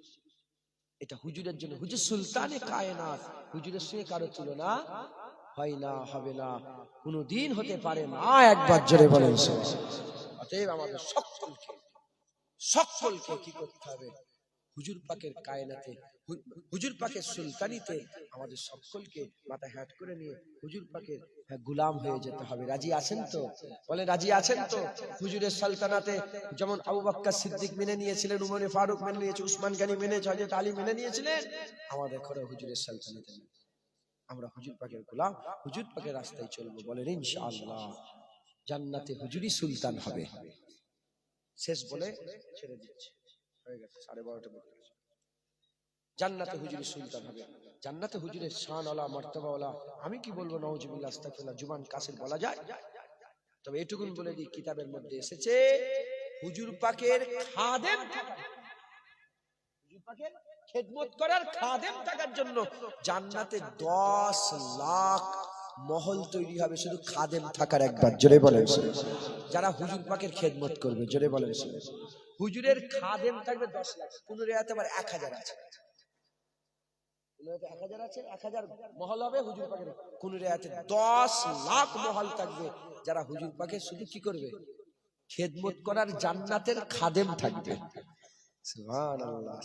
এটা হুজুরের জন্য, হুজুর সুলতানে কায়নাত, হুজুরের সঙ্গে কারো তুলনা হয় না, হবে না, কোনদিন হতে পারে না। একবার জোরে বলেন। অতএব আমাদের সকলকে কি করতে হবে? হুজুর পাকের কায়নাতে, হুজুর পাকের সুলতানিতে আমাদের সকলকে মাথা হ্যাট করে নিয়ে হুজুর পাকের গোলাম হয়ে যেতে হবে। রাজি আছেন তো? বলে রাজি আছেন তো? হুজুরের সালতানাতে যেমন আবু বকর সিদ্দিক মেনে নিয়েছিলেন, উমর ফারুক মেনে নিয়েছে, উসমান গনি মেনেছে, হযরত আলী মেনে নিয়েছিলেন, আমাদের ঘরে হুজুরের সালতানাতে আমরা হুজুর পাকের গোলাম, হুজুর পাকের রাস্তায় চলবো। বলেন ইনশাআল্লাহ জান্নাতে হুজুরই সুলতান হবে। শেষ বলে ছেড়ে দিচ্ছি, হয়ে গেছে 12:30 জান্নাতে হুজুরি সুলতান হবে। জান্নাতে হুজুরের শানওয়ালা মর্তবাওয়ালা, আমি কি বলবো, নাউজুবিল্লাহ আস্তাগফিরুল্লাহ, জুবান কাসির বলা যায়। তবে এটুকুন বলে দিই, কিতাবের মধ্যে এসেছে হুজুর পাকের খাদেম, হুজুর পাকের খেদমত করার খাদেম থাকার জন্য জান্নাতে 10 লাখ মহল তৈরি হবে শুধু খাদেম থাকার। একবার জোরে বলেন। যারা হুজুর পাকের খেদমত করবে, জোরে বলেন। হুজুরের খাদেম থাকবে 10 লাখ, কোন রিয়াতে আবার 1000 আছে, 1000 আছে, 1000 মহল হবে হুজুর পাকের। কোন রিয়াতে 10 লাখ মহল থাকবে, যারা হুজুর পাকের শুধু কি করবে? খেদমত করার জান্নাতের খাদেম থাকবে। সুবহানাল্লাহ।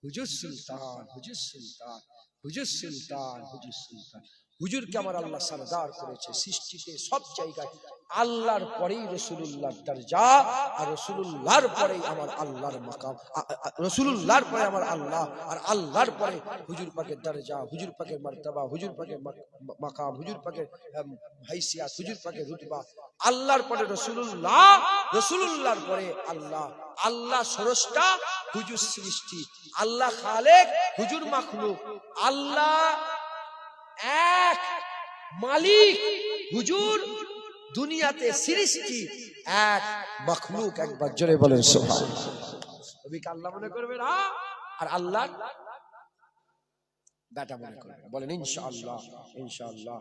হুজুর সুলতান, হুজুর সুলতান, হুজুর সুলতান, হুজুর সুলতান। হুজুরকে আমার আল্লাহ সরদার করেছে সৃষ্টিতে সব জায়গায়। আল্লাহর পরেই রাসূলুল্লাহর দরজা, আর রাসূলুল্লাহর পরেই আমার আল্লাহর মাকাম, রাসূলুল্লাহর পরে আমার আল্লাহ, আর আল্লাহর পরে হুজুর পাকের দরজা, হুজুর পাকের মারতাবা, হুজুর পাকের মাকাম, হুজুর পাকের হাইসিয়াত, হুজুর পাকের রুতবা। আল্লাহর পরে রাসূলুল্লাহ, রাসূলুল্লাহর পরে আল্লাহ। আল্লাহ স্রষ্টা, হুজুর সৃষ্টি। আল্লাহ খালেক, হুজুর মাখলুক। আল্লাহ এক মালিক, হুজুর দুনিয়াতে সৃষ্টি, এক মাখলুক। একবার জোরে বলেন সুবহানাল্লাহ। নবীকে আল্লাহ মনে করবে না, আর আল্লাহ বেটা মনে করবে না। বলেন ইনশাআল্লাহ, ইনশাআল্লাহ।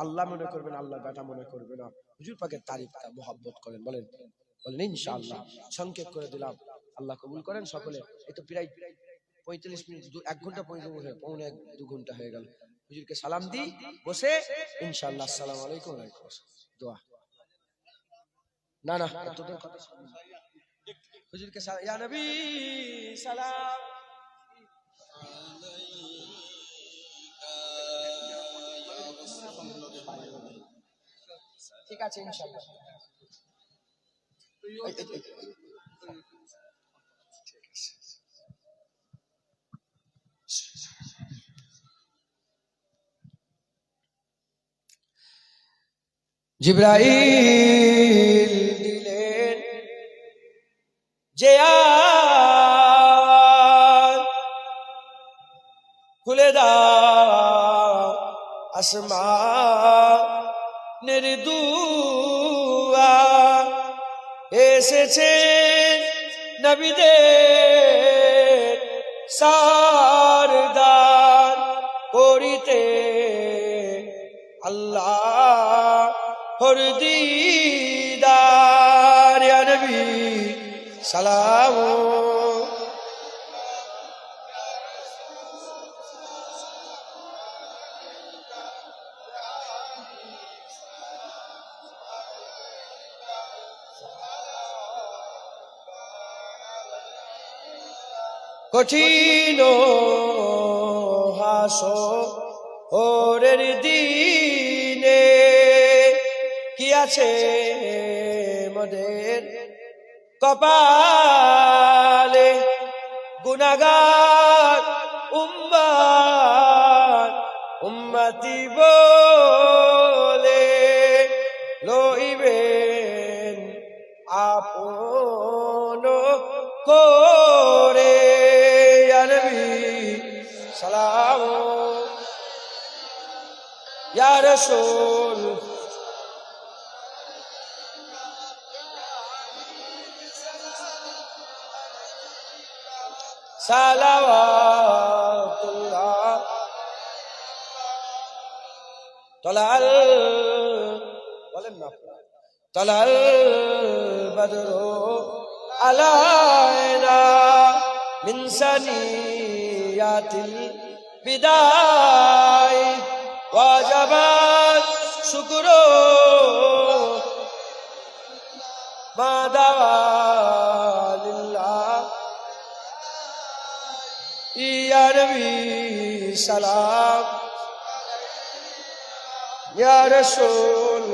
আল্লাহ মনে করবেন, আল্লাহ বেটা মনে করবে না। হুজুর পাকের তারিফটা মহব্বত করেন। বলেন, বলেন ইনশাআল্লাহ। সংক্ষেপ করে দিলাম, আল্লাহ কবুল করেন সকলে। এই তো প্রায় 45 মিনিট, 1 ঘন্টা 45 মিনিট, পৌনে 2 ঘন্টা হয়ে গেল। হুজুরকে সালাম দিই বসে, ইনশাআল্লাহ। আসসালামু আলাইকুম। ওয়া আলাইকুম আসসালাম। দোয়া না না, হুজুরকে ইয়া নবী সালাম। ঠিক আছে ইনশাআল্লাহ। জিবরাইল দিলেন যে খুলে দাও আসমানের দুয়ার, এসেছে নবীদের সারদার করিতে আল্লাহ হর দিদার। ইয়া নবী সালাম। কঠিন হাসরের দিনে কি আছে মোদের কপালে, গুনাহগার উম্মতি বলে লইবেন আপন করে। ইয়া নবী সালাম। ইয়া রাসূল সালাওয়াতুল্লাহ। তলাল বলেন না তলাল বদরু আলাইনা মিন সানিয়াতিল বিদায় ওয়াজাবাত শুকরু মা দাওয়া লিল্লাহ। ইয়া নবী সালাম। ইয়া রাসূল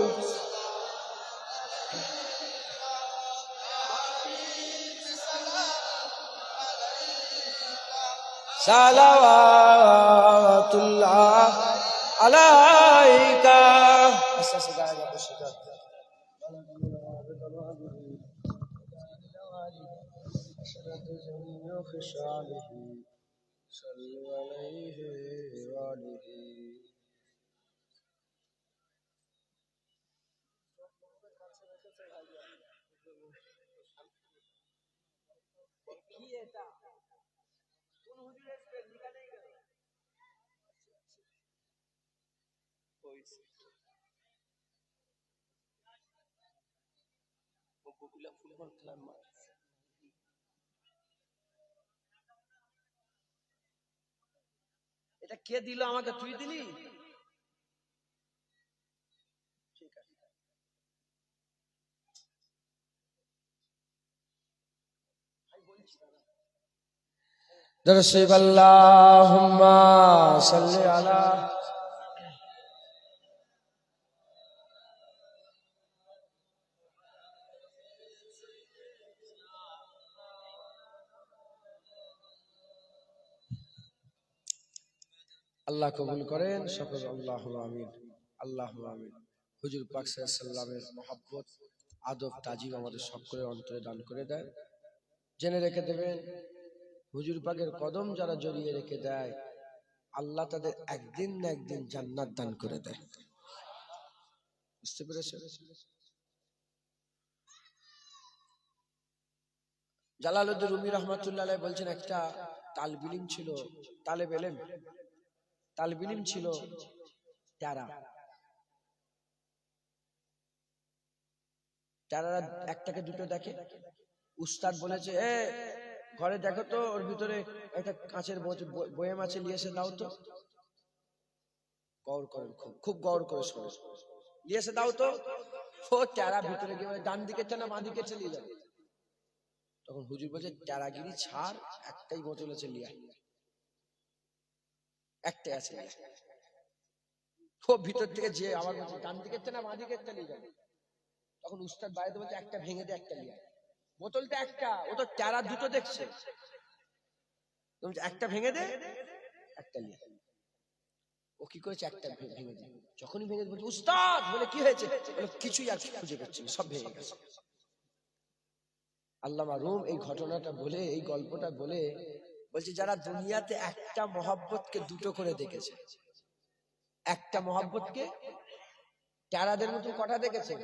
সালাওয়াতুল্লাহ আলাইকা। আস্তে আস্তে গায়ে যাবে সেটা। এটা কে দিল আমাকে? তুই দিলি? ঠিক আছে। দরশিব আল্লাহুম্মা সাল্লি আলা। আল্লাহ কবুল করেন সকল। আল্লাহুম্মা আমিন। আল্লাহুম্মা আমিন। হুজুর পাক সাল্লাল্লাহু আলাইহি সাল্লামের মহব্বত আদব তাজিম আমাদের সকলের অন্তরে দান করে দেয়। জেনে রেখে দেবেন, হুজুর পাকের কদম যারা জড়িয়ে রেখে দেয় আল্লাহ তাদের একদিন না একদিন জান্নাত দান করে দেয়। বুঝতে পেরেছেন? জালালউদ্দিন রুমি রহমাতুল্লাহ আলাইহি বলছেন, একটা তালবিলিম ছিল, তালেব ইলম তালবিলিম ছিল তারা একটাকে দুটো দেখে। উস্তাদ বলেছে, এ ঘরে দেখো তো ওর ভিতরে একটা কাঁচের বয়াম আছে, নিয়ে এসে দাও তো। গৌর করেন, খুব গৌর করে শোনে। নিয়ে এসে দাও তো। ও তারা ভিতরে গিয়ে ডান দিকে না বাঁ দিকে চালিয়ে যাবে। তখন হুজুর বলছে চারাগিরি ছাড়, একটাই বোতল আছে লিয়া, একটাই আছে লিয়া। ও ভিতর থেকে যে আমার ডান দিকের না বাঁ দিকের নিয়ে যাবে, তখন উস্তাদ বাইরে বলছে একটা ভেঙে দে, একটা লিয়া। বোতলটা একটা, ও তো চারা দুটো দেখছে, একটা ভেঙে দে একটা লিয়া। ও কি করেছে, একটা ভেঙে দে। যখনই ভেঙে বলছে উস্তাদ, বলে কি হয়েছে, কিছুই আর খুঁজে পাচ্ছি না, সব ভেঙে গেছে। আল্লামা রুম এই ঘটনাটা বলে, এই গল্পটা বলে বলছে যারা দুনিয়াতে একটা মহব্বতকে দুটো করে দেখেছে, একটা মহব্বতকে চারাদের মতো কটা দেখেছে,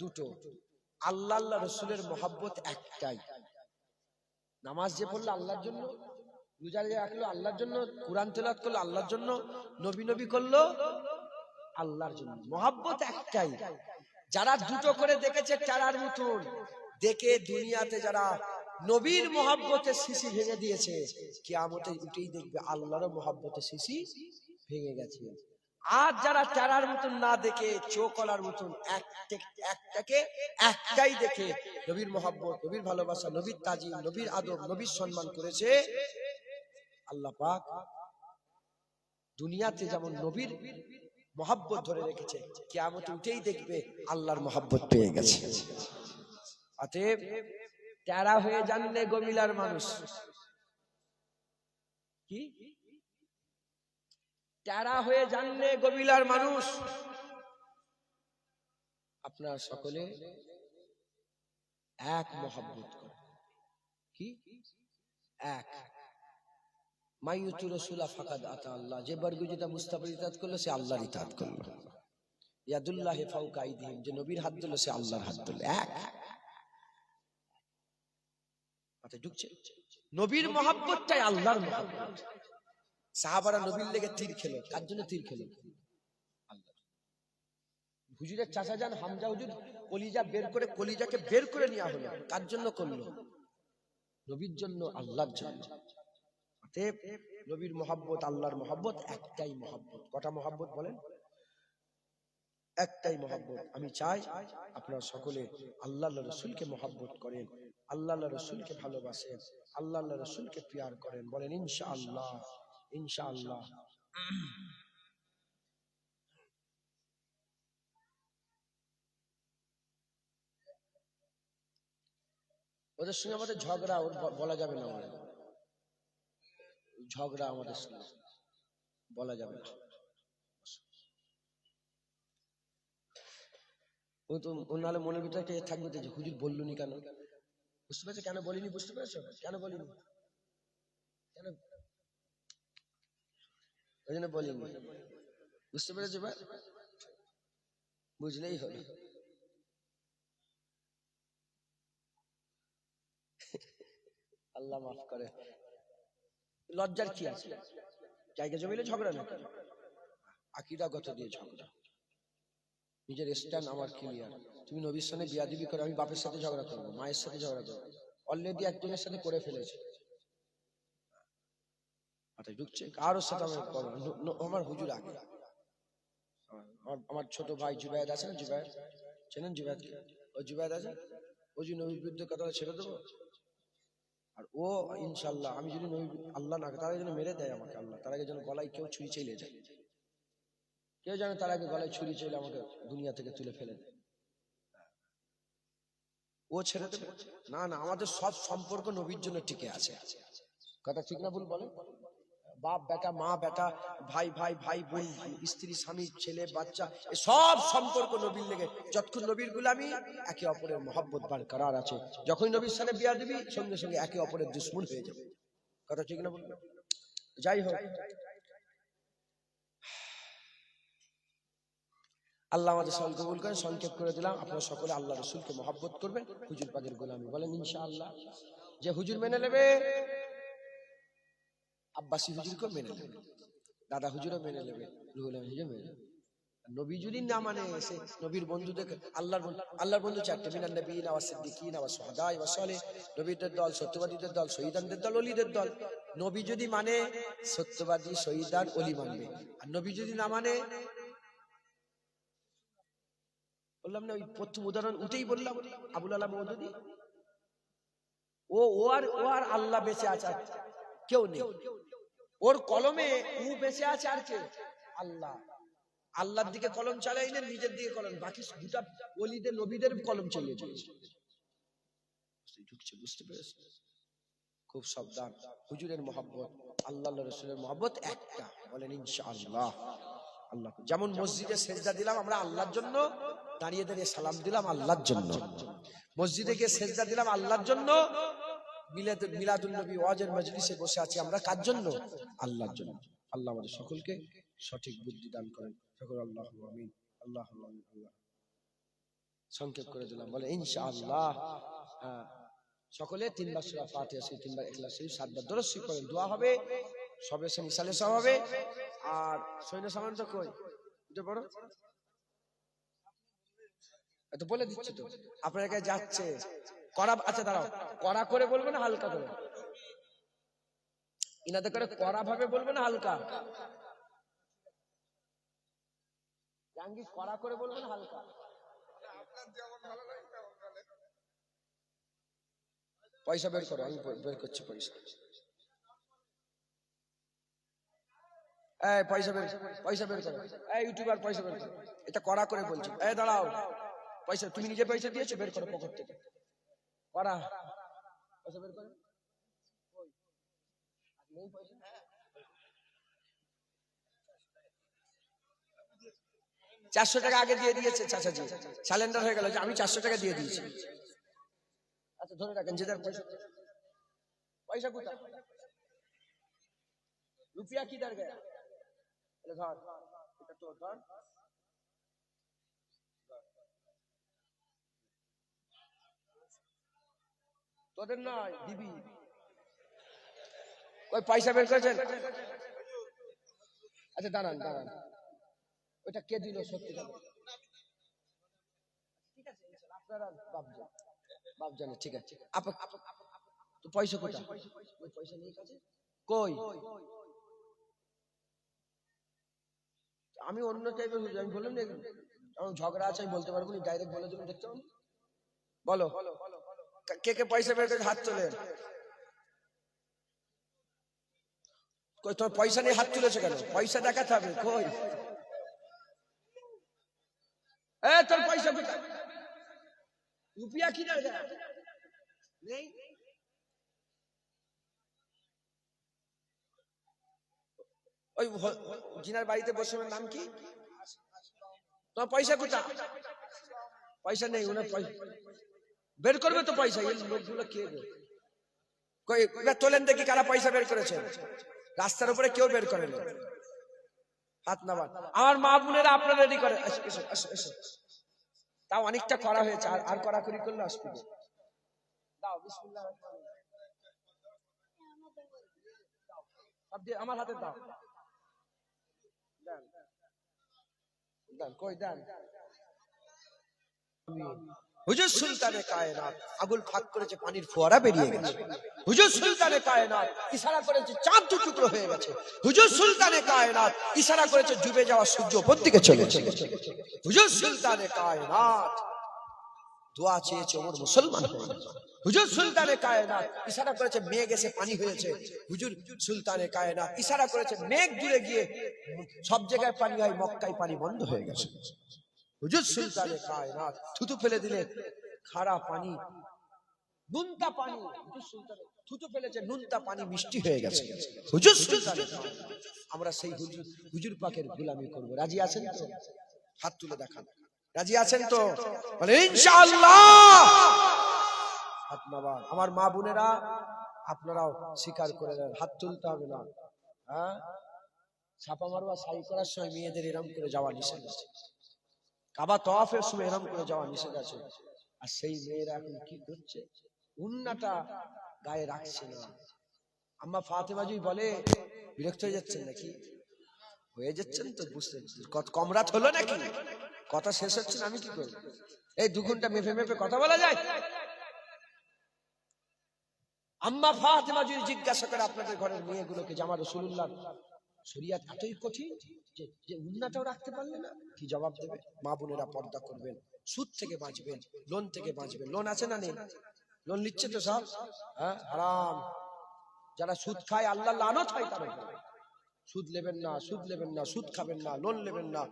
দুটো। আল্লাহ আল্লাহ রসুলের মহব্বত একটাই। নামাজ যে পড়লো আল্লাহর জন্য, রোজা যে রাখলো আল্লাহর জন্য, কুরআন তেলাওয়াত করলো আল্লাহর জন্য, নবী নবী করলো আল্লাহর জন্য, মহব্বত একটাই। যারা দুটো করে দেখেছে চারার মতন দেখে, দুনিয়াতে যারা নবীর মহব্বতে শিশি ভেঙে দিয়েছে, কিয়ামতে উঠেই দেখবে আল্লাহর মহব্বতে শিশি ভেঙে গেছে। আর যারা চারার মতন না দেখে, চোখলার মতন একটাকে একটাই দেখে নবীর মহব্বত, নবীর ভালোবাসা, নবীর তাজিম, নবীর আদব, নবীর সম্মান করেছে, আল্লাহ পাক দুনিয়াতে যেমন নবীর মহব্বত ধরে রেখেছে, কিয়ামতে উঠেই দেখবে আল্লাহর মহব্বত পেয়ে গেছে। অতএব টেরা হয়ে জানলে গবিলার মানুষ কি, টেরা হয়ে জানলে গবিলার মানুষ। আপনার সকলে এক মহব্বত করে, কি এক মাইয়ুতু রাসূলা ফাকাদ আতা আল্লাহ, যে বর্গ যেটা মুস্তাফার ইতাআত করলো সে আল্লাহর ইতাআত করলো। ইয়াদুল্লাহি ফাওকা আইদিহিম, যে নবীর হাত ধরলো সে আল্লাহর হাত ধরলো। এক মাথায় ঢুকছে, নবীর মহব্বতটাই আল্লাহর মহব্বত। সাহাবারা নবীর লেগে তীর খেলো, কার জন্য তীর খেলো, আল্লাহ। হুজুরের চাচা যান হামজা হুজুর কলিজা বের করে, কলিজাকে বের করে নেওয়া হলো, কার জন্য করলো, নবীর জন্য, আল্লাহর জন্য। অতএব নবীর মহব্বত, আল্লাহর মহব্বত একটাই মহব্বত। কটা মহব্বত বলেন, একটাই মহব্বত। আমি চাই আপনারা সকলে আল্লাহ রসুলকে মহব্বত করেন, আল্লাহ রসুলকে ভালোবাসেন, আল্লাহ রসুলকে প্রিয়ার করেন, বলেন ইনশাআল্লাহ, ইনশাআল্লাহ। ওদের সঙ্গে আমাদের ঝগড়া, ওর বলা যাবে না, আমাদের ঝগড়া আমাদের সঙ্গে বলা যাবে না। ও তো নাহলে মনের ভিতরে থাকবে যে হুজুর বললুনি কেন, বুঝতে পেরেছো কেন বলিনি, বুঝতে পেরেছো কেন বলিনি, কেন ওই জন্য বলিনি, বুঝতে পেরেছো ভাই, বুঝলেই হলো। আল্লাহ মাফ করে। লজ্জার কি আছে, জায়গা জমিলে ঝগড়া না, আকীদাগত দিয়ে ঝগড়া। নিজের স্ট্যান্ড আমার ক্লিয়ার, তুমি নবীর সামনে বিয়াদবি করো, আমি বাপের সাথে ঝগড়া করবো, মায়ের সাথে ঝগড়া করবো, অলরেডি একজনের সাথে করে ফেলেছে, ঢুকছে কারোর সাথে আমার হুজুর আগে। আমার ছোট ভাই জুবায়েদ আছে না, জুবায়েদ চেনেন, জুবায়েদ, ও জুবায়েদ আছে, ও যদি নবীর বিরুদ্ধে কথা ছেড়ে দেবো, আর ও ইনশাল্লাহ আমি যদি নবী, আল্লাহ না তার আগে যেন মেরে দেয় আমাকে আল্লাহ, তার আগে যেন গলায় কেউ ছুরি চেলে যায়, কেউ জানে তার আগে গলায় ছুরি চেলে আমাকে দুনিয়া থেকে তুলে ফেলে দেয়, ও ছেড়ে দেবে না। না, আমাদের সব সম্পর্ক নবীর জন্য টিকে আছে, কথা ঠিক না ভুল বলেন, বাপ বেটা, মা বেটা, ভাই ভাই, ভাই বোন, স্ত্রী স্বামী, ছেলে বাচ্চা, সব সম্পর্ক নবীর লেগে, যতক্ষণ নবীর গোলামি, একে অপরের মহব্বত বরকরার আছে। যখন নবীর সাথে বিয়া দিবি, সঙ্গে সঙ্গে একে অপরের দুশমন হয়ে যাবে, কথা ঠিক না বলবেন। যাই হোক, আল্লাহ আমাদের সকল কবুল করেন। সংক্ষেপ করে দিলাম, আপনারা সকলে আল্লাহ রসুলকে মহব্বত করবেন, হুজুর পাকের গোলামি, বলেন ইনশাআল্লাহ। যে হুজুর মেনে নেবে, আব্বাসী হুজুরকেও মেনে নেবে, দাদা হুজুরও মেনে নেবে, রুহুল আমিন হুজুর মেনে নেবে। নবী যদি না মানে, সে নবীর বন্ধুদের, আল্লাহর বন্ধু চারটে, মিনান নবিয়িনা ওয়াস সিদ্দিকিনা ওয়াস শুহাদা ওয়াস সালিহিন, নবীদের দল, সত্যবাদীদের দল, শহীদানদের দল, ওলিদের দল। নবী যদি মানে, সত্যবাদী, শহীদান, ওলি মানবে। আর নবী যদি না মানে, বললাম না, ওই প্রথম উদাহরণ উঠেই বললাম, আবুল আলা মওদুদী, ও আর আল্লাহ বেঁচে আছে, আর কেউ নেই। ওর কলমে ও বেঁচে আছে, আর কে? আল্লাহ। আল্লাহর দিকে কলম চালাই না, নিজের দিকে কলম, বাকি দুটা ওলিদের নবীদের কলম চালিয়ে চলেছে। বুঝতে পেরেছ? খুব সাবধান। হুজুরের মহব্বত, আল্লাহ রাসূলের মহব্বত একটা, বলেন ইনশাআল্লাহ। আল্লাহ, যেমন মসজিদে সেজদা দিলাম আমরা আল্লাহর জন্য, দাঁড়িয়ে দাঁড়িয়ে সালাম দিলাম আল্লাহর জন্য, মসজিদে গিয়ে সেজদা দিলাম আল্লাহর জন্য, মিলাদুন নবী ওয়াজের মজলিসে বসে আছি আমরা কার জন্য? আল্লাহর জন্য। আল্লাহ আমাদের সকলকে সঠিক বুদ্ধি দান করেন। সকল আল্লাহু আমিন। আল্লাহু আমিন। আল্লাহ সংক্ষেপ করে দিলাম, বলে ইনশাআল্লাহ। সকলে তিনবার সূরা ফাতিহা শরীফ, তিনবার ইখলাস শরীফ, 7 বার দরুদ শরীফ পড়েন, দোয়া হবে, সবে সে মিসালে সব হবে। আর সৈন্য সামান তো কই উঠে পড়ো, এত বলে দিচ্ছি তো, আপনার কাছে যাচ্ছে কড়া। আচ্ছা দাঁড়াও, কড়া করে বলবো না হালকা করে? ইনাদের করে কড়া ভাবে বলবো না হালকা? জাহাঙ্গীর, কড়া করে বলবো না হালকা? পয়সা বের করো, আমি বের করছি পয়সা। এই পয়সা বের, পয়সা বের করো। এই ইউটিউবার পয়সা বের করো, এটা কড়া করে বলছি। এই দাঁড়াও, পয়সা তুমি নিজে পয়সা দিয়েছো, বের করো পকেট থেকে। কড়া পয়সা বের করো। 400 টাকা আগে দিয়ে দিয়েছে চাচাজি, স্যালেন্ডার হয়ে গেল যে আমি 400 টাকা দিয়ে দিয়েছি। আচ্ছা ধরে রাখেন, যে যার পয়সা। পয়সা কোথায়? রুপিয়া কিধার গয়া? ধর এটা তোর, ধর। তোদের নয়, দিবি। ওই পয়সা বের করেছেন? আচ্ছা দাঁড়ান দাঁড়ান, ওইটা কে দিল সত্যি? ঠিক আছে, আপনারা বাপ জানে, ঠিক আছে। তো পয়সা কোথায়? ওই পয়সা নেই কাছে, কই? আমি অন্য টাইপের, আমি বললাম না আমার ঝগড়া আছে, আমি বলতে পারবো না, ডাইরেক্ট বলে দেবেন, দেখতে পাবো। বলো কে কে পয়সা বের করে হাত তোলেন। কই তোর পয়সা নিয়ে হাত তুলেছে কেন? পয়সা দেখাতে হবে, কই? এ তোর পয়সা কোথায়? রুপিয়া কি দরকার নেই? ওই জিনার বাড়িতে বসে নাম কি? তোমার পয়সা কোথায়? পয়সা নেই, ওনার পয়সা বের করবে তো। পয়সা এই লোকগুলো কে গো? কই তোলেন দেখি কারা পয়সা বের করেছে। রাস্তার উপরে কেউ বের করে না, হাত নামান। আমার মা বোনেরা আপনারা রেডি করে, এসো এসো এসো। তাও অনেকটা করা হয়েছে, আর কড়াকড়ি করলে অসুবিধা। দাও বিসমিল্লাহ, আমার হাতে দাও, দেন দেন, কই দেন। হুজুর সুলতানে কায়নাত আগুন ফাঁক করেছে, পানির ফোয়ারা বেরিয়ে গেছে। হুজুর সুলতানে কায়নাত ইশারা করেছে, চাঁদ দু টুকরো হয়ে গেছে। হুজুর সুলতানে কায়নাত ইশারা করেছে, ডুবে যাওয়া সূর্য উপর দিকে চলেছে। হুজুর সুলতানে কায়নাত দোয়া চেয়েছে, ওমর মুসলমান হয়ে গেছে। হুজুর সুলতানে কায়নাত ইশারা করেছে, মেঘ এসে পানি হয়েছে। হুজুর সুলতানে কায়নাত ইশারা করেছে, মেঘ দূরে গিয়ে সব জায়গায় পানি হয়, মক্কায় পানি বন্ধ হয়ে গেছে। হুজুর সুলতানে কায়নাত থুতু ফেলে দিলে, খাড়া পানি, নুনতা পানি, হুজুর সুলতান থুতু ফেলেছে, নুনতা পানি মিষ্টি হয়ে গেছে। হুজুর সুলতানে আমরা সেই হুজুর পাকের গোলামি করব। রাজি আছেন তো? হাত তুলে দেখান, রাজি আছেন তো? বলে ইনশাআল্লাহ। হাত নামান। আমার মা বোনেরা আপনারাও স্বীকার করে নেন, হাত তুলতে হবে না। হ্যাঁ, ছাপা মারবা সাই করার সময় মেয়েদের এরম করে যাওয়া নিষেধ আছে, কাবা তওয়াফের সময় এরম করে যাওয়া নিষেধ আছে। আর সেই মেয়েরা এখন কি করছে? উন্নাটা গায়ে রাখছে না। আম্মা ফাতেমা জি বলে, বিরক্ত হয়ে যাচ্ছেন নাকি? হয়ে যাচ্ছেন তো, বুঝতে কত কম রাত হলো নাকি? কথা শেষ হচ্ছে না, আমি কি করব? এই 2 ঘন্টা মেপে মেপে কথা বলা যায়? আম্মা ফাতেমা জি জিজ্ঞাসা করে আপনাদের ঘরের মেয়েগুলোকে যে আমার রাসূলুল্লাহ শরীয়ত এতই কঠিন যে উন্নাটাও রাখতে পারলে না, কি জবাব দেবে? মা বোনেরা পর্দা করবেন, সুদ থেকে বাঁচবেন, লোন থেকে বাঁচবেন। লোন আছে না নেই? লোন নিচ্ছে তো সব, হ্যাঁ হারাম। যারা সুদ খায় আল্লাহ লানত হয় তার উপর। সুদ নেবেন না, সুদ নেবেন না, সুদ খাবেন না, লোন নেবেন না,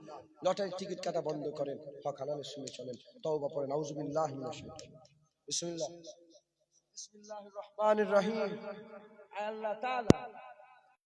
লটারির টিকিট কাটা বন্ধ করেন, হক হালালের সঙ্গে চলেন, তওবা পড়েন, আউযুবিল্লাহি মিনাশ শাইতানির রাজিম। বিসমিল্লাহ, বিসমিল্লাহির রহমানির রহিম। আল্লাহ তাআলা